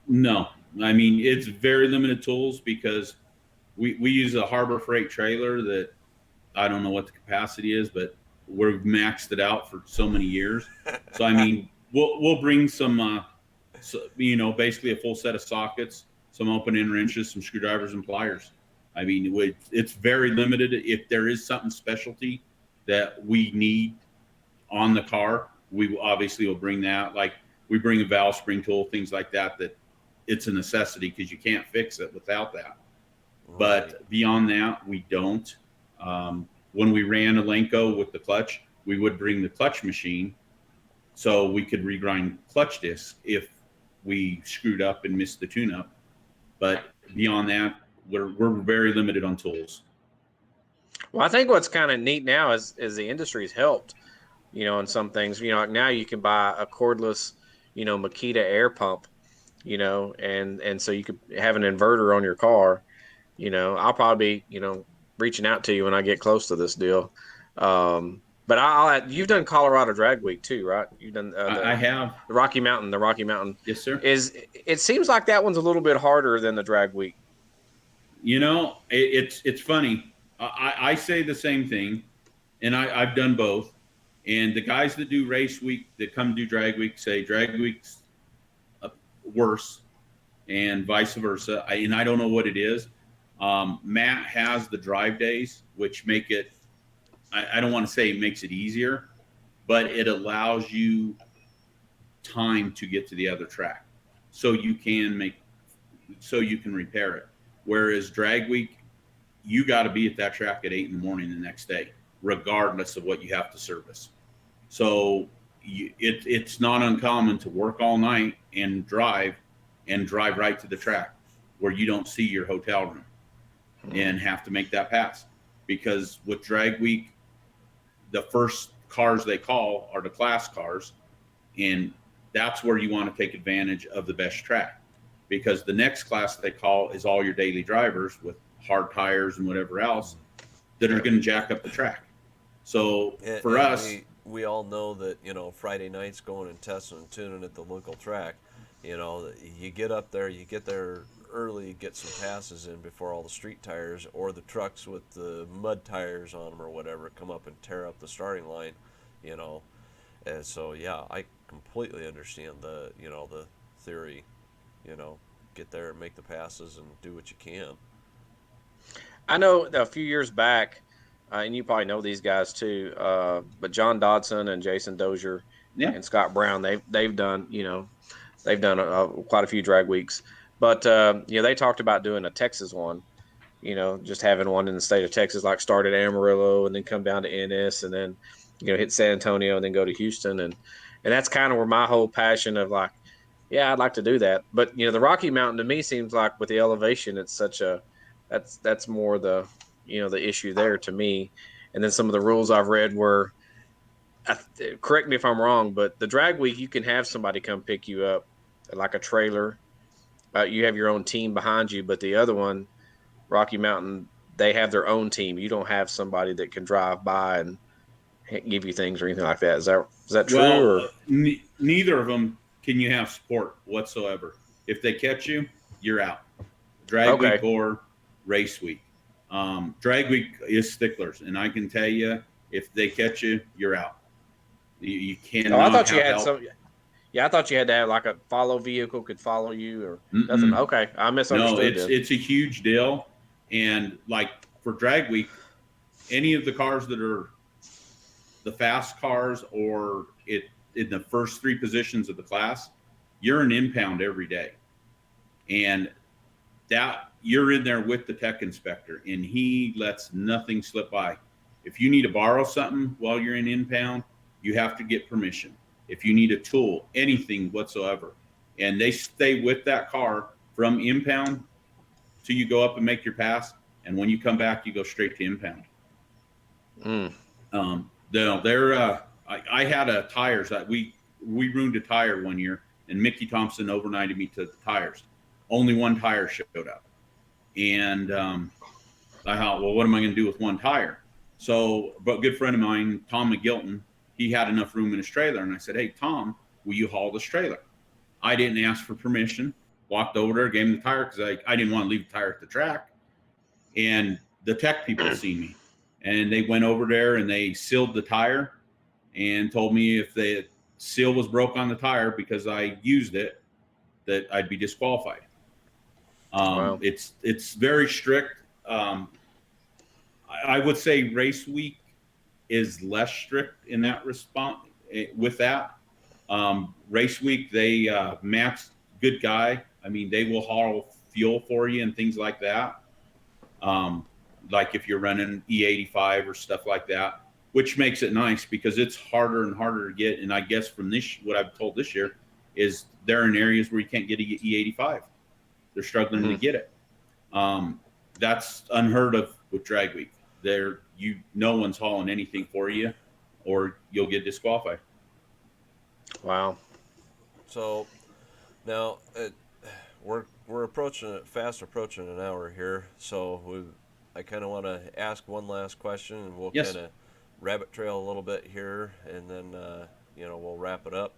B: No, I mean, it's very limited tools because we use a Harbor Freight trailer that I don't know what the capacity is, but we've maxed it out for so many years. So I mean, we'll bring some, basically a full set of sockets, some open end wrenches, some screwdrivers and pliers. I mean, it's very limited. If there is something specialty that we need on the car, we obviously will bring that. Like we bring a valve spring tool, things like that. That it's a necessity because you can't fix it without that. Right. But beyond that, we don't. When we ran Elenco with the clutch, we would bring the clutch machine so we could regrind clutch discs if we screwed up and missed the tune-up. But beyond that, we're very limited on tools.
C: Well, I think what's kind of neat now is the industry's helped, in some things. Like now you can buy a cordless, Makita air pump, and so you could have an inverter on your car. I'll probably be, reaching out to you when I get close to this deal. But you've done Colorado Drag Week too, right? You've done.
B: I have
C: the Rocky Mountain.
B: Yes, sir.
C: It seems like that one's a little bit harder than the Drag Week.
B: It's funny. I say the same thing, and I've done both. And the guys that do race week that come do drag week say drag week's worse, and vice versa. I don't know what it is. Matt has the drive days, which make it. I don't want to say it makes it easier, but it allows you time to get to the other track, so you can repair it. Whereas drag week, you got to be at that track at 8 a.m. the next day, regardless of what you have to service. So it's not uncommon to work all night and drive right to the track. where you don't see your hotel room and have to make that pass. Because with drag week, the first cars they call are the class cars, and that's where you want to take advantage of the best track, because the next class they call is all your daily drivers with hard tires and whatever else that are going to jack up the track. So for us,
A: we all know that, you know, Friday nights going and testing and tuning at the local track, you know, you get up there, you get there early, get some passes in before all the street tires or the trucks with the mud tires on them or whatever come up and tear up the starting line, you know. And so, yeah, I completely understand the, you know, the theory, you know, get there and make the passes and do what you can.
C: I know a few years back, and you probably know these guys too, but John Dodson and Jason Dozier and Scott Brown, they've done, you know, they've done quite a few drag weeks. But, you know, they talked about doing a Texas one, you know, just having one in the state of Texas, like start at Amarillo and then come down to Ennis and then, you know, hit San Antonio and then go to Houston. And that's kind of where my whole passion of like, yeah, I'd like to do that. But, you know, the Rocky Mountain to me seems like with the elevation, it's such a, that's more the, you know, the issue there to me. And then some of the rules I've read were, correct me if I'm wrong, but the drag week, you can have somebody come pick you up like a trailer. You have your own team behind you, but the other one, Rocky Mountain, they have their own team. You don't have somebody that can drive by and give you things or anything like that. Is that true?
B: Well, neither of them can you have support whatsoever. If they catch you, you're out. Drag week or race week. Drag week is sticklers, and I can tell you, if they catch you, you're out. You can't.
C: Oh, I thought you had some. Yeah, I thought you had to have like a follow vehicle could follow you or nothing. Okay, I misunderstood.
B: No, it's a huge deal, and like for drag week, any of the cars that are the fast cars or in the first three positions of the class, you're an impound every day, and that you're in there with the tech inspector, and he lets nothing slip by. If you need to borrow something while you're in impound, you have to get permission. If you need a tool, anything whatsoever, and they stay with that car from impound till you go up and make your pass, and when you come back, you go straight to impound. I had a tires that we ruined a tire one year, and Mickey Thompson overnighted me to the tires. Only one tire showed up, and I thought, well, what am I going to do with one tire? So, but a good friend of mine, Tom McGilton, he had enough room in his trailer, and I said, hey, Tom, will you haul this trailer? I didn't ask for permission. Walked over there, gave him the tire because I didn't want to leave the tire at the track. And the tech people see me, and they went over there and they sealed the tire and told me if the seal was broke on the tire because I used it, that I'd be disqualified.
C: Wow.
B: It's very strict. I would say race week is less strict in that response with that. Race week, they Matt's good guy. I mean, they will haul fuel for you and things like that. Like if you're running E85 or stuff like that, which makes it nice because it's harder and harder to get. And I guess from this, what I've told this year is they're in areas where you can't get E85. They're struggling to get it. That's unheard of with drag week. No one's hauling anything for you, or you'll get disqualified.
C: Wow.
A: So now we're fast approaching an hour here. So I kind of want to ask one last question, and we'll kind of rabbit trail a little bit here, and then we'll wrap it up.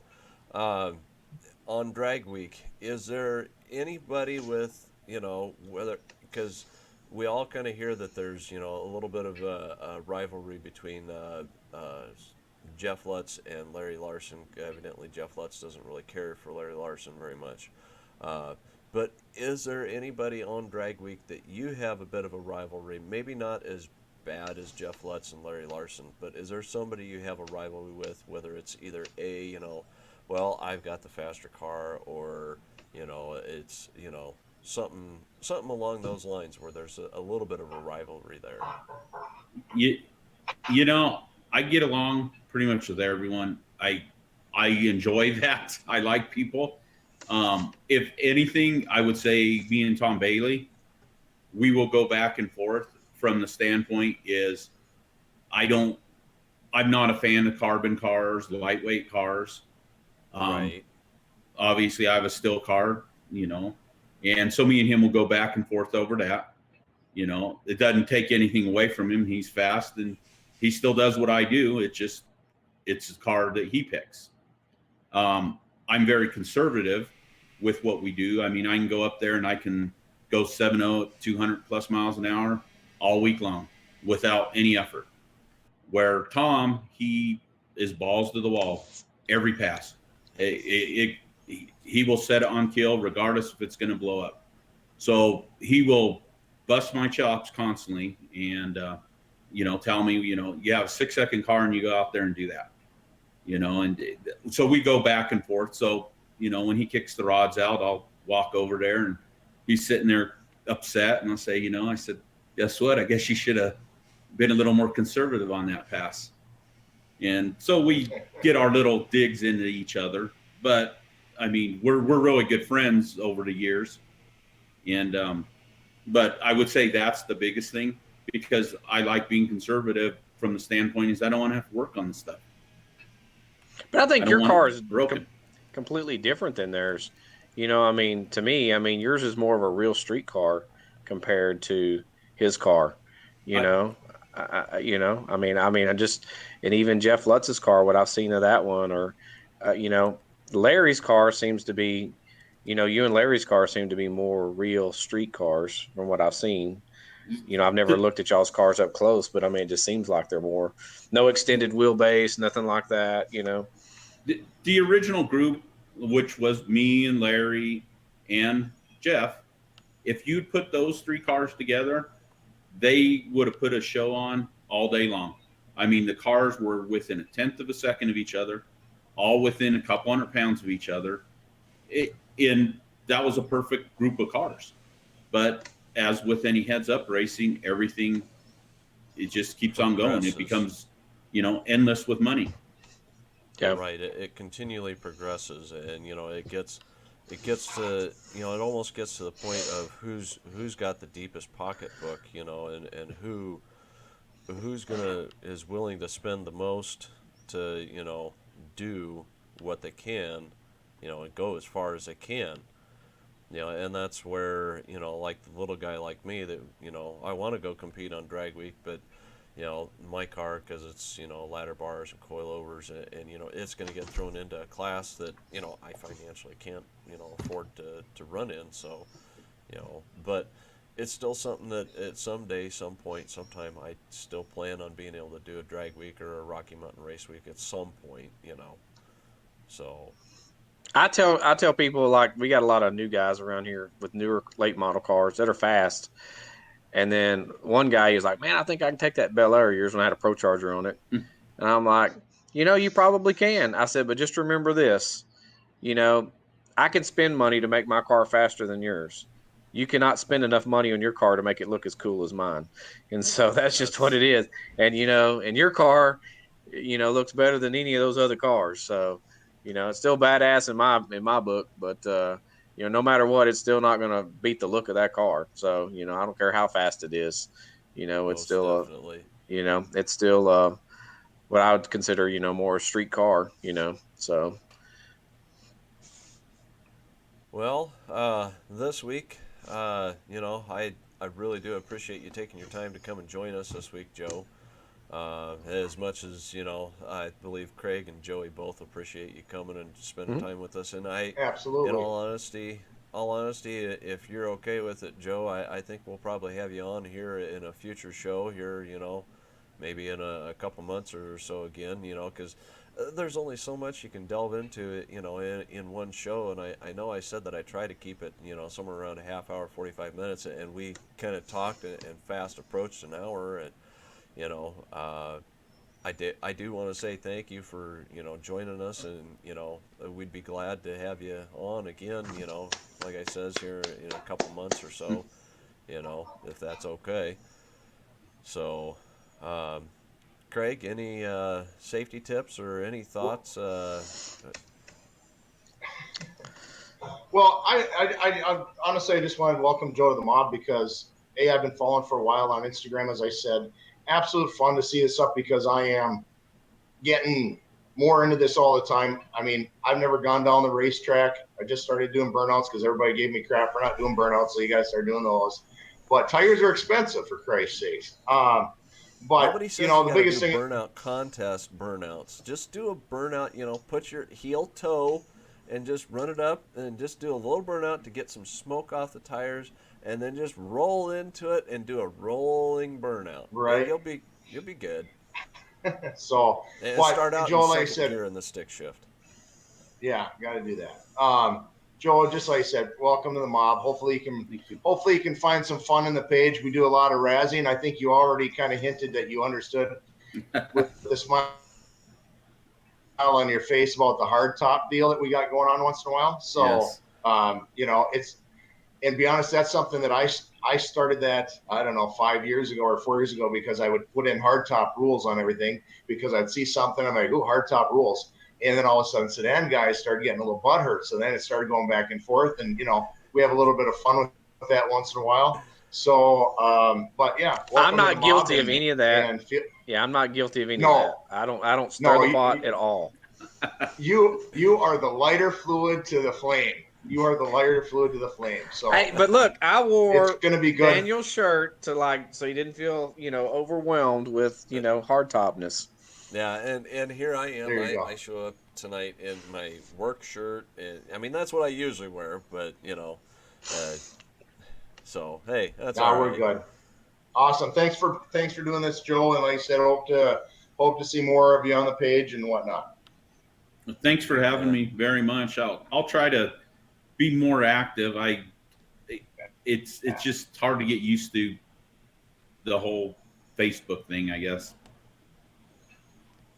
A: On drag week, is there anybody with whether, because we all kind of hear that there's a little bit of a rivalry between Jeff Lutz and Larry Larson. Evidently, Jeff Lutz doesn't really care for Larry Larson very much. But is there anybody on drag week that you have a bit of a rivalry? Maybe not as bad as Jeff Lutz and Larry Larson, but is there somebody you have a rivalry with? Whether it's either well, I've got the faster car, or it's something along those lines where there's a little bit of a rivalry there.
B: I get along pretty much with everyone. I enjoy that. I like people. If anything, I would say me and Tom Bailey, we will go back and forth from the standpoint is I'm not a fan of carbon cars, lightweight cars.
A: Right.
B: Obviously I have a still car, and so me and him will go back and forth over that. It doesn't take anything away from him. He's fast and he still does what I do. It's a car that he picks. I'm very conservative with what we do. I mean, I can go up there and I can go 70, 200 plus miles an hour all week long without any effort. Where Tom, he is balls to the wall every pass. He will set it on kill regardless if it's going to blow up. So he will bust my chops constantly and, tell me, you have a 6-second car and you go out there and do that, and so we go back and forth. So, when he kicks the rods out, I'll walk over there and he's sitting there upset. And I'll say, I said, guess what? I guess you should have been a little more conservative on that pass. And so we get our little digs into each other. But I mean, we're really good friends over the years. And, but I would say that's the biggest thing, because I like being conservative from the standpoint is I don't want to have to work on this stuff.
C: But I think your car is
B: broken.
C: Completely different than theirs. I mean, to me, yours is more of a real street car compared to his car. And even Jeff Lutz's car, what I've seen of that one, or, Larry's car seems to be, you and Larry's car seem to be more real street cars from what I've seen. I've never looked at y'all's cars up close, but it just seems like they're more, no extended wheelbase, nothing like that,
B: The original group, which was me and Larry and Jeff, if you'd put those 3 cars together, they would have put a show on all day long. I mean, the cars were within 1/10 of a second of each other, all within a couple hundred pounds of each other. And that was a perfect group of cars. But as with any heads-up racing, everything, it just keeps on going. It becomes, endless with money.
A: Yeah. Right. It continually progresses, and it gets to it almost gets to the point of who's got the deepest pocketbook, and is willing to spend the most to do what they can, and go as far as they can. And that's where, like the little guy like me that, I want to go compete on drag week, but, my car, because it's, ladder bars and coilovers, and it's going to get thrown into a class that, I financially can't, afford to run in. So, but it's still something that at some point, sometime, I still plan on being able to do a drag week or a Rocky Mountain Race Week at some point, so.
C: I tell people, like, we got a lot of new guys around here with newer late model cars that are fast. And then one guy is like, man, I think I can take that Bel Air of yours when I had a Pro Charger on it. And I'm like, you probably can. I said, but just remember this, I can spend money to make my car faster than yours. You cannot spend enough money on your car to make it look as cool as mine. And so that's just what it is. And, and your car, looks better than any of those other cars. So, it's still badass in my book, but no matter what, it's still not going to beat the look of that car. So, I don't care how fast it is. It's
A: Most
C: still
A: definitely.
C: it's still what I would consider, more a street car. So.
A: Well, this week, I really do appreciate you taking your time to come and join us this week, Joe. As much as I believe Craig and Joey both appreciate you coming and spending time with us. And
D: absolutely,
A: in all honesty, if you're okay with it, Joe, I think we'll probably have you on here in a future show here. Maybe in a couple months or so again. Because there's only so much you can delve into it, in one show. And I know I said that I try to keep it, somewhere around a half hour, 45 minutes, and we kind of talked and fast approached an hour. And I do want to say thank you for joining us, and we'd be glad to have you on again. Like I says here in a couple months or so, if that's okay. So, Craig, any safety tips or any thoughts?
D: Well, I honestly, I just wanted to welcome Joe to the mob because I've been following for a while on Instagram, as I said. Absolute fun to see this up because I am getting more into this all the time. I mean, I've never gone down the racetrack. I just started doing burnouts because everybody gave me crap for not doing burnouts, so you guys start doing those. But tires are expensive, for Christ's sakes. But
A: nobody says
D: the biggest thing,
A: burnout contest burnouts. Just do a burnout. Put your heel toe and just run it up and just do a little burnout to get some smoke off the tires, and then just roll into it and do a rolling burnout.
D: Right.
A: And you'll be good.
D: So,
A: and start out Joe, in second gear in the stick shift.
D: Yeah, got to do that. Joe, just like I said, welcome to the mob. Hopefully you can find some fun in the page. We do a lot of razzing. I think you already kind of hinted that you understood with the smile on your face about the hard top deal that we got going on once in a while. So, yes. And be honest, that's something that I started that, I don't know, 5 years ago or 4 years ago, because I would put in hardtop rules on everything because I'd see something. I'm like, ooh, hardtop rules. And then all of a sudden sedan guys started getting a little butthurt. So then it started going back and forth, and, we have a little bit of fun with that once in a while. So, but yeah.
C: I'm not guilty of any of that. I'm not guilty of any of that. I don't stir the pot at all.
D: You are the lighter fluid to the flame. You are the lighter fluid to the flame. So,
C: hey, but look, I wore
D: it's gonna be good.
C: Daniel's shirt to so you didn't feel overwhelmed with hard topness.
A: Yeah, and here I am. I show up tonight in my work shirt, and I mean that's what I usually wear. But so hey, that's all right.
D: We're good. Awesome. Thanks for doing this, Joe. And like I said, hope to see more of you on the page and whatnot.
B: Well, thanks for having me very much. I'll try to be more active. It's just hard to get used to the whole Facebook thing, I guess.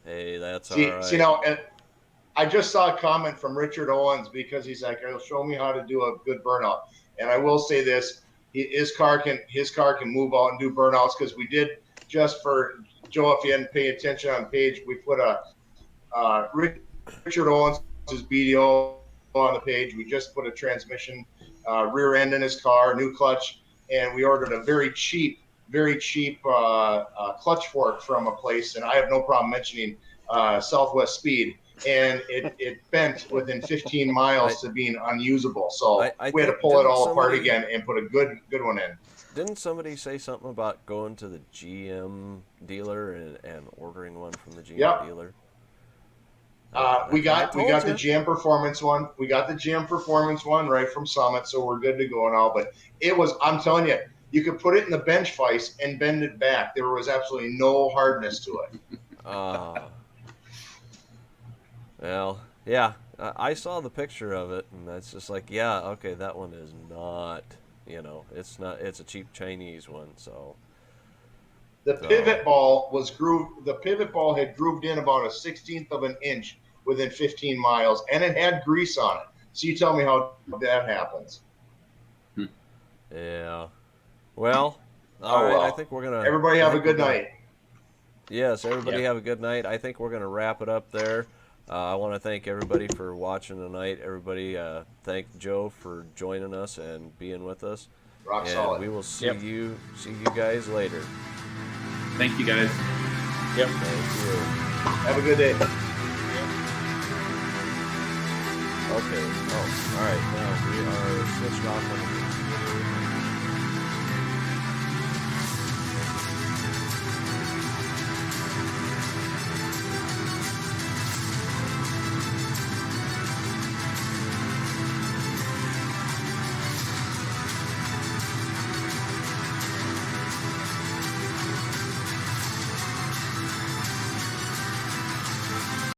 A: Hey, that's all right.
D: See now, and I just saw a comment from Richard Owens because he's like, "It'll show me how to do a good burnout." And I will say this: his car can move out and do burnouts, because we did, just for Joe, if you hadn't paid attention on page, we put a Richard Owens' video on the page. We just put a transmission rear end in his car, new clutch, and we ordered a very cheap clutch fork from a place, and I have no problem mentioning Southwest Speed, and it bent within 15 miles to being unusable. So we had to pull it all apart again and put a good one in.
A: Didn't somebody say something about going to the GM dealer and ordering one from the GM dealer?
D: We got the GM Performance one. We got the GM Performance one right from Summit, so we're good to go now. But it was, I'm telling you, you could put it in the bench vise and bend it back. There was absolutely no hardness to it.
A: Well, yeah, I saw the picture of it, and that's just like, yeah, okay, that one is not, it's not. It's a cheap Chinese one, so.
D: The pivot ball was grooved. The pivot ball had grooved in about a 1/16 of an inch within 15 miles, and it had grease on it. So you tell me how that happens.
A: Yeah. Well, all right. I think we're gonna.
D: Everybody have a good night.
A: Yes, everybody have a good night. I think we're gonna wrap it up there. I want to thank everybody for watching tonight. Everybody, thank Joe for joining us and being with us.
D: Rock solid.
A: We will see you guys later.
B: Thank you, guys.
A: Yep. Thank you.
D: Have a good day.
A: Okay. Oh, all right. Now we are switched off on the